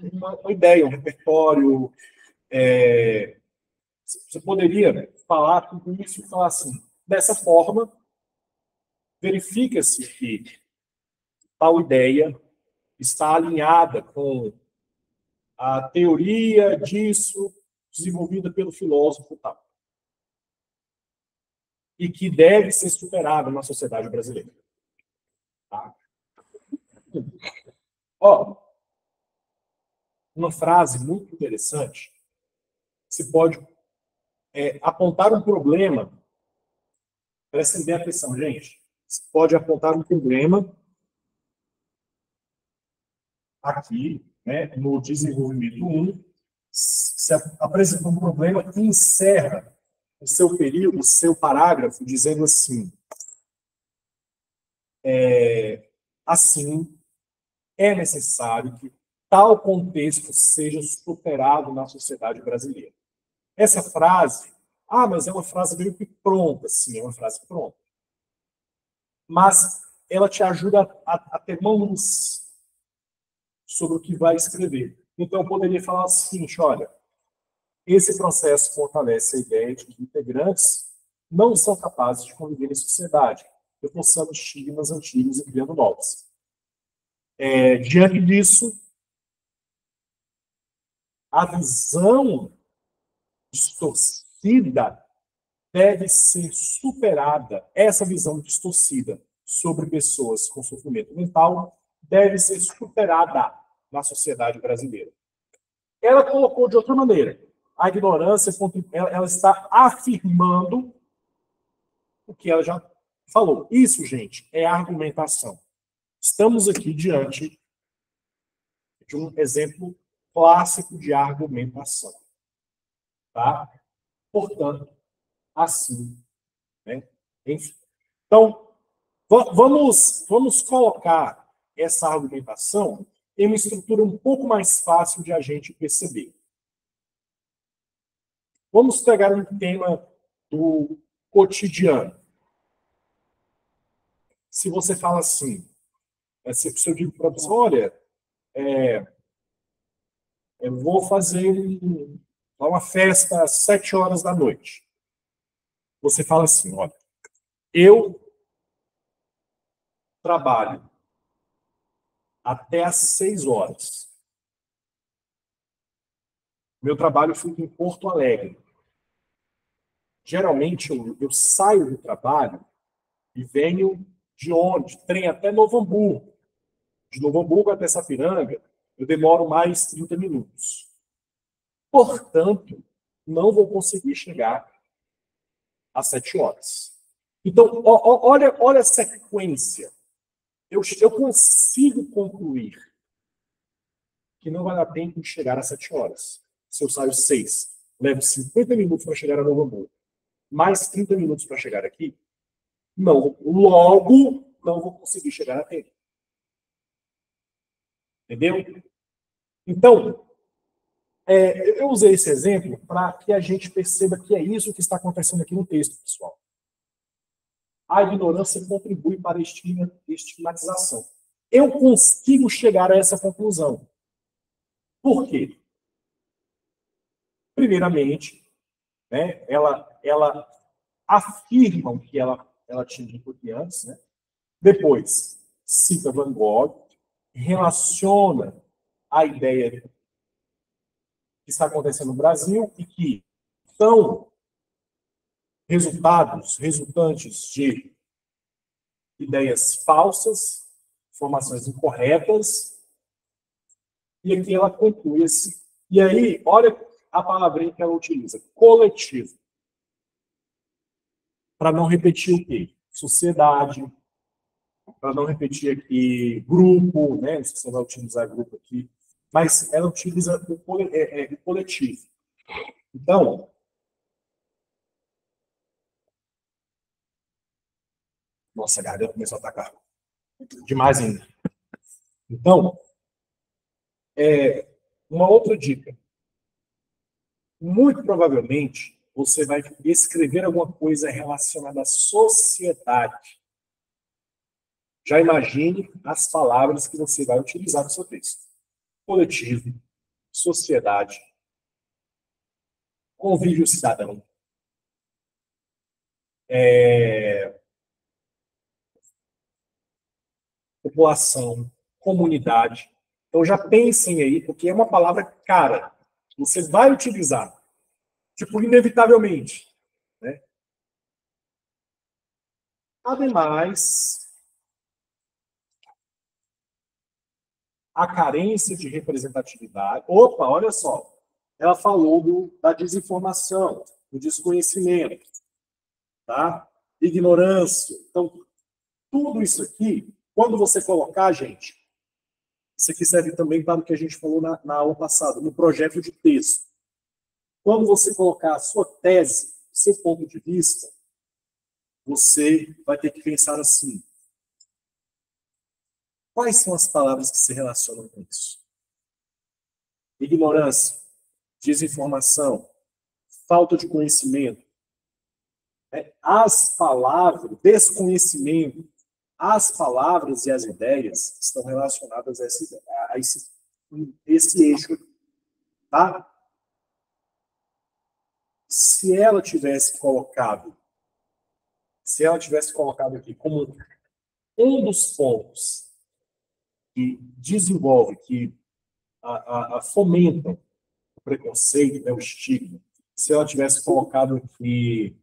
uma ideia, um repertório. Você poderia falar com isso e falar assim, dessa forma, verifica-se que tal ideia está alinhada com a teoria disso desenvolvida pelo filósofo tal, e que deve ser superada na sociedade brasileira. Tá? Uma frase muito interessante, você pode apontar um problema Prestem bem atenção, gente. Você pode apontar um problema aqui, né, no desenvolvimento 1, se apresenta um problema que encerra o seu período, o seu parágrafo, dizendo assim, assim, é necessário que tal contexto seja superado na sociedade brasileira. Essa frase, mas é uma frase meio que pronta, sim, é uma frase pronta. Mas ela te ajuda a ter uma luz sobre o que vai escrever. Então, eu poderia falar o seguinte, olha, esse processo fortalece a ideia de que os integrantes não são capazes de conviver em sociedade, reforçando estigmas antigos e criando novos. Diante disso, a visão distorcida deve ser superada. Essa visão distorcida sobre pessoas com sofrimento mental deve ser superada na sociedade brasileira. Ela colocou de outra maneira. A ignorância, ela está afirmando o que ela já falou. Isso, gente, é argumentação. Estamos aqui diante de um exemplo clássico de argumentação. Tá? Portanto, assim, né? Enfim. Então, vamos colocar essa argumentação em uma estrutura um pouco mais fácil de a gente perceber. Vamos pegar um tema do cotidiano. Se você fala assim, se eu digo para você, olha, eu vou fazer uma festa às 7 horas da noite. Você fala assim, olha, eu trabalho até às 6 horas. Meu trabalho fica em Porto Alegre. Geralmente, eu saio do trabalho e venho de ônibus, trem até Novo Hamburgo. De Novo Hamburgo até Sapiranga, eu demoro mais 30 minutos. Portanto, não vou conseguir chegar às 7 horas. Então, olha a sequência. Eu consigo concluir que não vale a pena chegar às 7 horas. Se eu saio 6, levo 50 minutos para chegar a Novo Hamburgo, mais 30 minutos para chegar aqui, logo não vou conseguir chegar a tempo. Entendeu? Então, eu usei esse exemplo para que a gente perceba que é isso que está acontecendo aqui no texto, pessoal. A ignorância contribui para a estigmatização. Eu consigo chegar a essa conclusão. Por quê? Primeiramente, né, ela afirma o que ela tinha dito aqui antes, né? Depois, cita Van Gogh, relaciona a ideia que está acontecendo no Brasil e que são resultantes de ideias falsas, informações incorretas, e aqui ela conclui esse. E aí, olha a palavrinha que ela utiliza, coletivo. Para não repetir o quê? Sociedade, para não repetir aqui grupo, né? Não sei se você vai utilizar grupo aqui, mas ela utiliza o coletivo. Então, nossa, a garganta começou a atacar. Demais ainda. Então, uma outra dica. Muito provavelmente, você vai escrever alguma coisa relacionada à sociedade. Já imagine as palavras que você vai utilizar no seu texto. Coletivo, sociedade, convívio cidadão, população, comunidade. Então já pensem aí, porque é uma palavra cara. Você vai utilizar. Tipo, inevitavelmente. Né? Ademais, a carência de representatividade. Opa, olha só. Ela falou da desinformação, do desconhecimento. Tá? ignorância. Então, tudo isso aqui, quando você colocar, gente, isso aqui serve também para o que a gente falou na aula passada, no projeto de texto. Quando você colocar a sua tese, seu ponto de vista, você vai ter que pensar assim: quais são as palavras que se relacionam com isso? Ignorância, desinformação, falta de conhecimento. As palavras, desconhecimento, as palavras e as ideias estão relacionadas a esse eixo, tá? Se ela tivesse colocado aqui como um dos pontos que desenvolve, que fomentam o preconceito, né, o estigma, se ela tivesse colocado aqui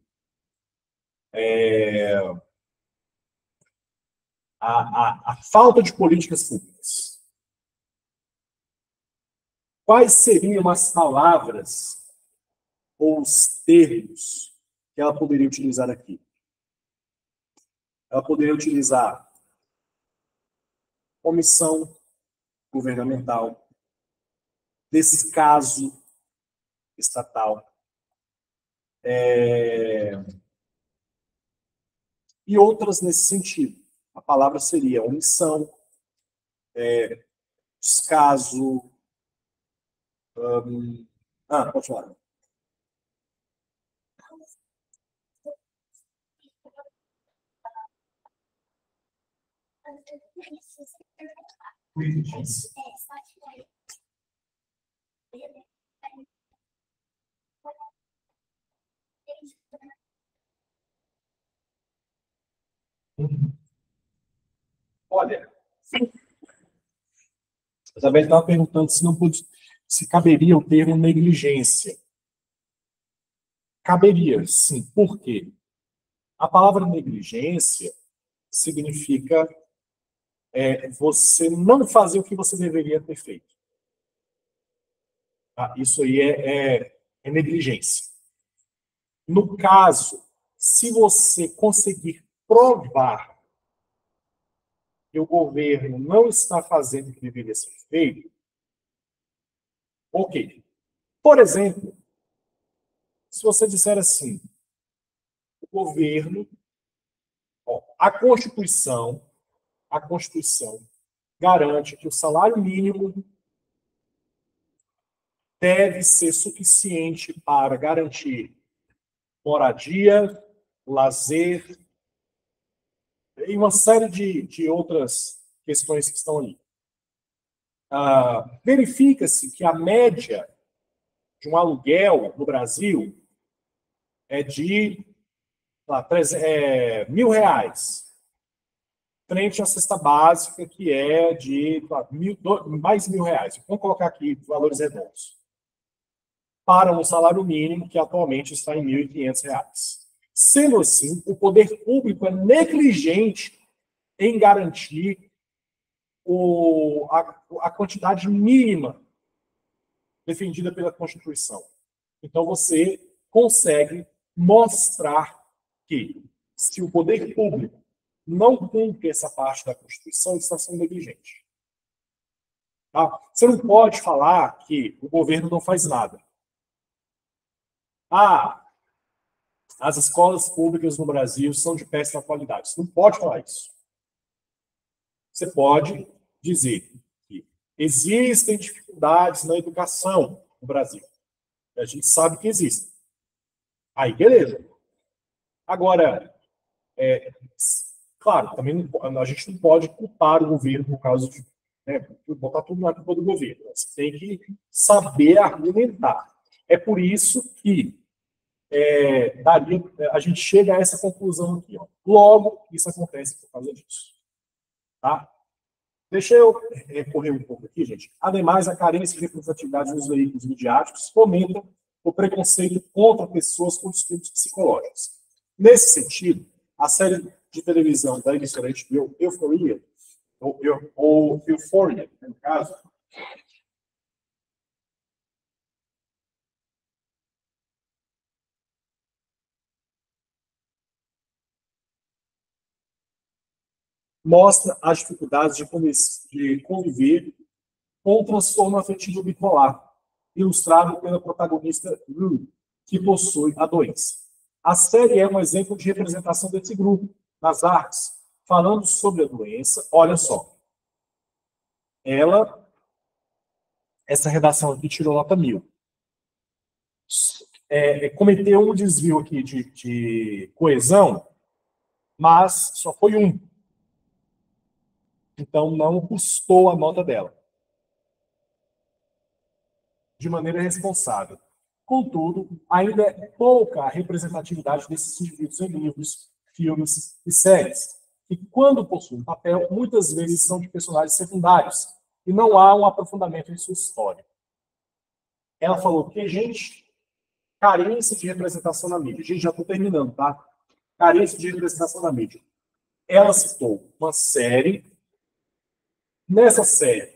a falta de políticas públicas, quais seriam as palavras ou os termos que ela poderia utilizar aqui? Ela poderia utilizar omissão governamental, descaso estatal, e outras nesse sentido. A palavra seria omissão, descaso. Pode falar. Olha, a Isabel estava perguntando se caberia o termo negligência. Caberia, sim. Por quê? A palavra negligência significa você não fazer o que você deveria ter feito. Tá? Isso aí é negligência. No caso, se você conseguir provar que o governo não está fazendo o que deveria ser feito, ok. Por exemplo, se você disser assim, o governo, a Constituição garante que o salário mínimo deve ser suficiente para garantir moradia, lazer e uma série de outras questões que estão ali. Verifica-se que a média de um aluguel no Brasil é de R$ 1.000, frente à cesta básica, que é de mais R$ 1.000. Vamos colocar aqui valores redondos. Para um salário mínimo, que atualmente está em R$ 1.500. Sendo assim, o poder público é negligente em garantir a quantidade mínima defendida pela Constituição. Então, você consegue mostrar que, se o poder público não cumpre essa parte da Constituição, ele está sendo negligente. Tá? Você não pode falar que o governo não faz nada. As escolas públicas no Brasil são de péssima qualidade. Você não pode falar isso. Você pode dizer que existem dificuldades na educação no Brasil. A gente sabe que existem. Aí, beleza. Agora, claro, também a gente não pode culpar o governo por causa de botar tudo na culpa do governo. Você tem que saber argumentar. É por isso que a gente chega a essa conclusão aqui. Logo, isso acontece por causa disso. Tá? Deixa eu correr um pouco aqui, gente. Ademais, a carência de representatividade nos veículos midiáticos fomenta o preconceito contra pessoas com distúrbios psicológicos. Nesse sentido, a série de televisão da emissora HBO, Euphoria, ou Euphoria, no caso, mostra as dificuldades de conviver com o transtorno afetivo bipolar, ilustrado pela protagonista Rue, que possui a doença. A série é um exemplo de representação desse grupo nas artes, falando sobre a doença. Olha só, essa redação aqui tirou nota 1000. Cometeu um desvio aqui de coesão, mas só foi um. Então, não custou a nota dela. De maneira responsável. Contudo, ainda é pouca a representatividade desses indivíduos em livros, filmes e séries, que, quando possuem papel, muitas vezes são de personagens secundários, e não há um aprofundamento em sua história. Ela falou que, gente, carência de representação na mídia. Gente, já estou terminando, tá? Carência de representação na mídia. Ela citou uma série. Nessa série,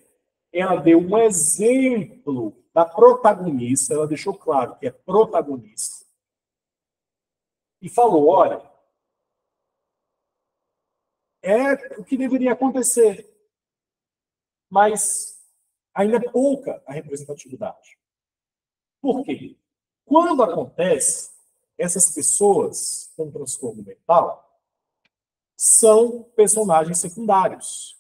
ela deu um exemplo da protagonista, ela deixou claro que é protagonista, e falou, olha, é o que deveria acontecer, mas ainda é pouca a representatividade. Por quê? Quando acontece, essas pessoas com transtorno mental são personagens secundários.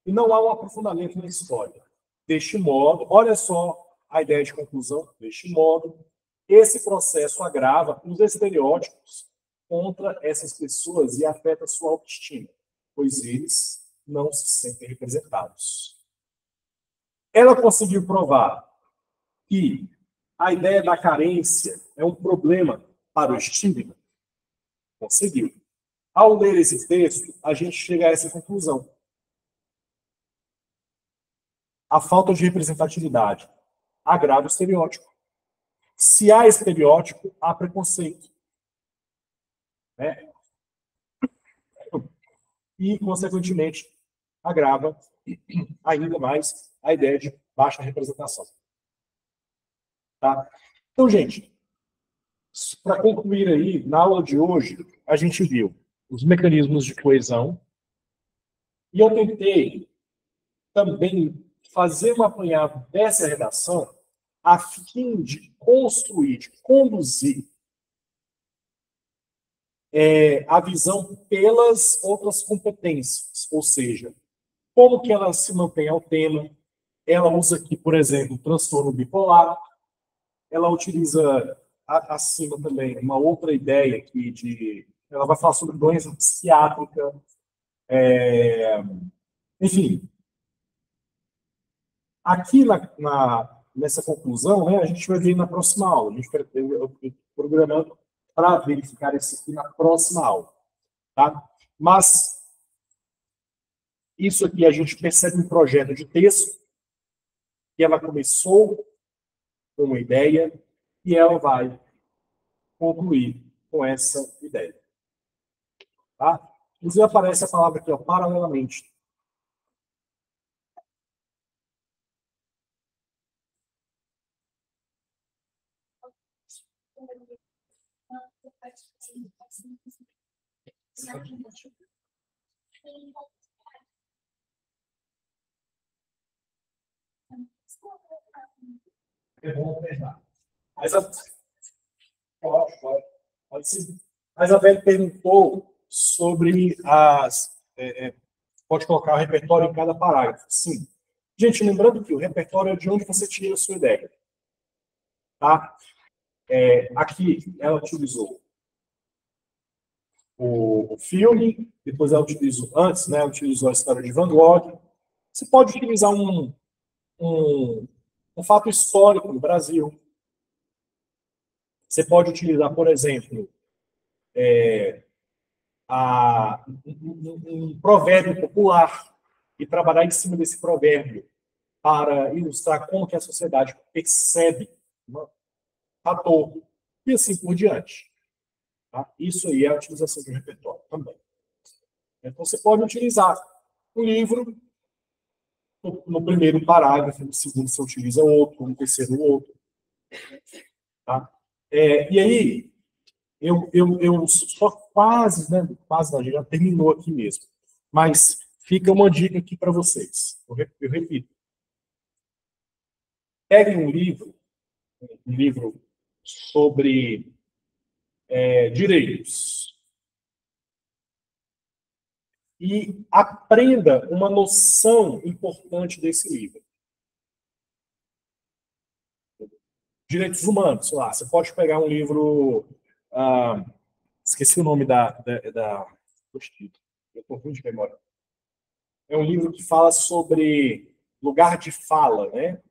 E não há um aprofundamento na história. Deste modo, olha só a ideia de conclusão. Deste modo, esse processo agrava os estereótipos contra essas pessoas e afeta sua autoestima, pois eles não se sentem representados. Ela conseguiu provar que a ideia da carência é um problema para o estigma? Conseguiu. Ao ler esse texto, a gente chega a essa conclusão. A falta de representatividade agrava o estereótipo. Se há estereótipo, há preconceito. Né? E, consequentemente, agrava ainda mais a ideia de baixa representação. Tá? Então, gente, para concluir aí, na aula de hoje, a gente viu os mecanismos de coesão, e eu tentei também fazer um apanhado dessa redação a fim de construir, de conduzir a visão pelas outras competências, ou seja, como que ela se mantém ao tema. Ela usa aqui, por exemplo, o transtorno bipolar, ela utiliza acima também uma outra ideia aqui ela vai falar sobre doença psiquiátrica, enfim. Aqui nessa conclusão, né, a gente vai ver na próxima aula. Eu estou programando para verificar isso aqui na próxima aula. Tá? Mas isso aqui a gente percebe um projeto de texto que ela começou com uma ideia e ela vai concluir com essa ideia. Tá? Inclusive aparece a palavra aqui, ó, paralelamente. É bom pensar. Mas a Velha perguntou sobre pode colocar o repertório em cada parágrafo. Sim. Gente, lembrando que o repertório é de onde você tira a sua ideia. Tá? Aqui ela utilizou o filme, depois ela utilizou, antes, né, ela utilizou a história de Van Gogh. Você pode utilizar um fato histórico no Brasil. Você pode utilizar, por exemplo, um provérbio popular e trabalhar em cima desse provérbio para ilustrar como que a sociedade percebe um fator e assim por diante. Tá? Isso aí é a utilização de um repertório também. Então, você pode utilizar um livro, no primeiro parágrafo, no segundo você utiliza outro, no terceiro outro. Tá? E aí, eu só quase, né? Quase não, a gente já terminou aqui mesmo. Mas fica uma dica aqui para vocês. Eu repito. Peguem um livro sobre direitos. E aprenda uma noção importante desse livro. Direitos humanos, sei lá, você pode pegar um livro, esqueci o nome Poxa, eu estou ruim de memória. É um livro que fala sobre lugar de fala, né?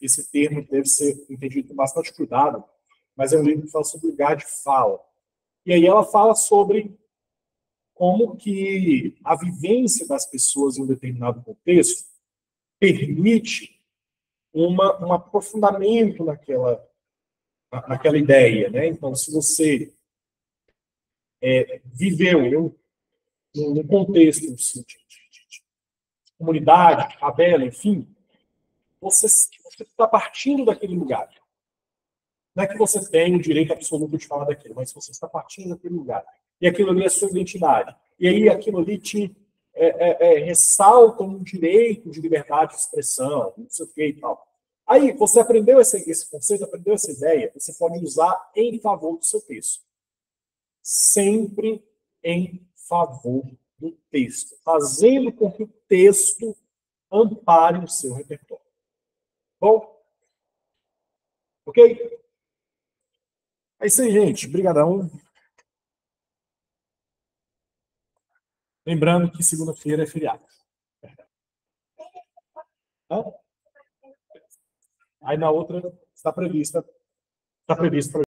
Esse termo deve ser entendido com bastante cuidado, mas é um livro que fala sobre lugar de fala. E aí ela fala sobre como que a vivência das pessoas em um determinado contexto permite um aprofundamento naquela ideia, né? Então, se você viveu num contexto de comunidade, de favela, enfim, você está partindo daquele lugar. Não é que você tem o direito absoluto de falar daquilo, mas você está partindo daquele lugar. E aquilo ali é a sua identidade. E aí aquilo ali te ressalta um direito de liberdade de expressão, não sei o que e tal. Aí, você aprendeu esse conceito, aprendeu essa ideia, você pode usar em favor do seu texto. Sempre em favor do texto. Fazendo com que o texto ampare o seu repertório. Bom? Ok? É isso aí, gente. Obrigadão. Lembrando que segunda-feira é feriado. Aí na outra está previsto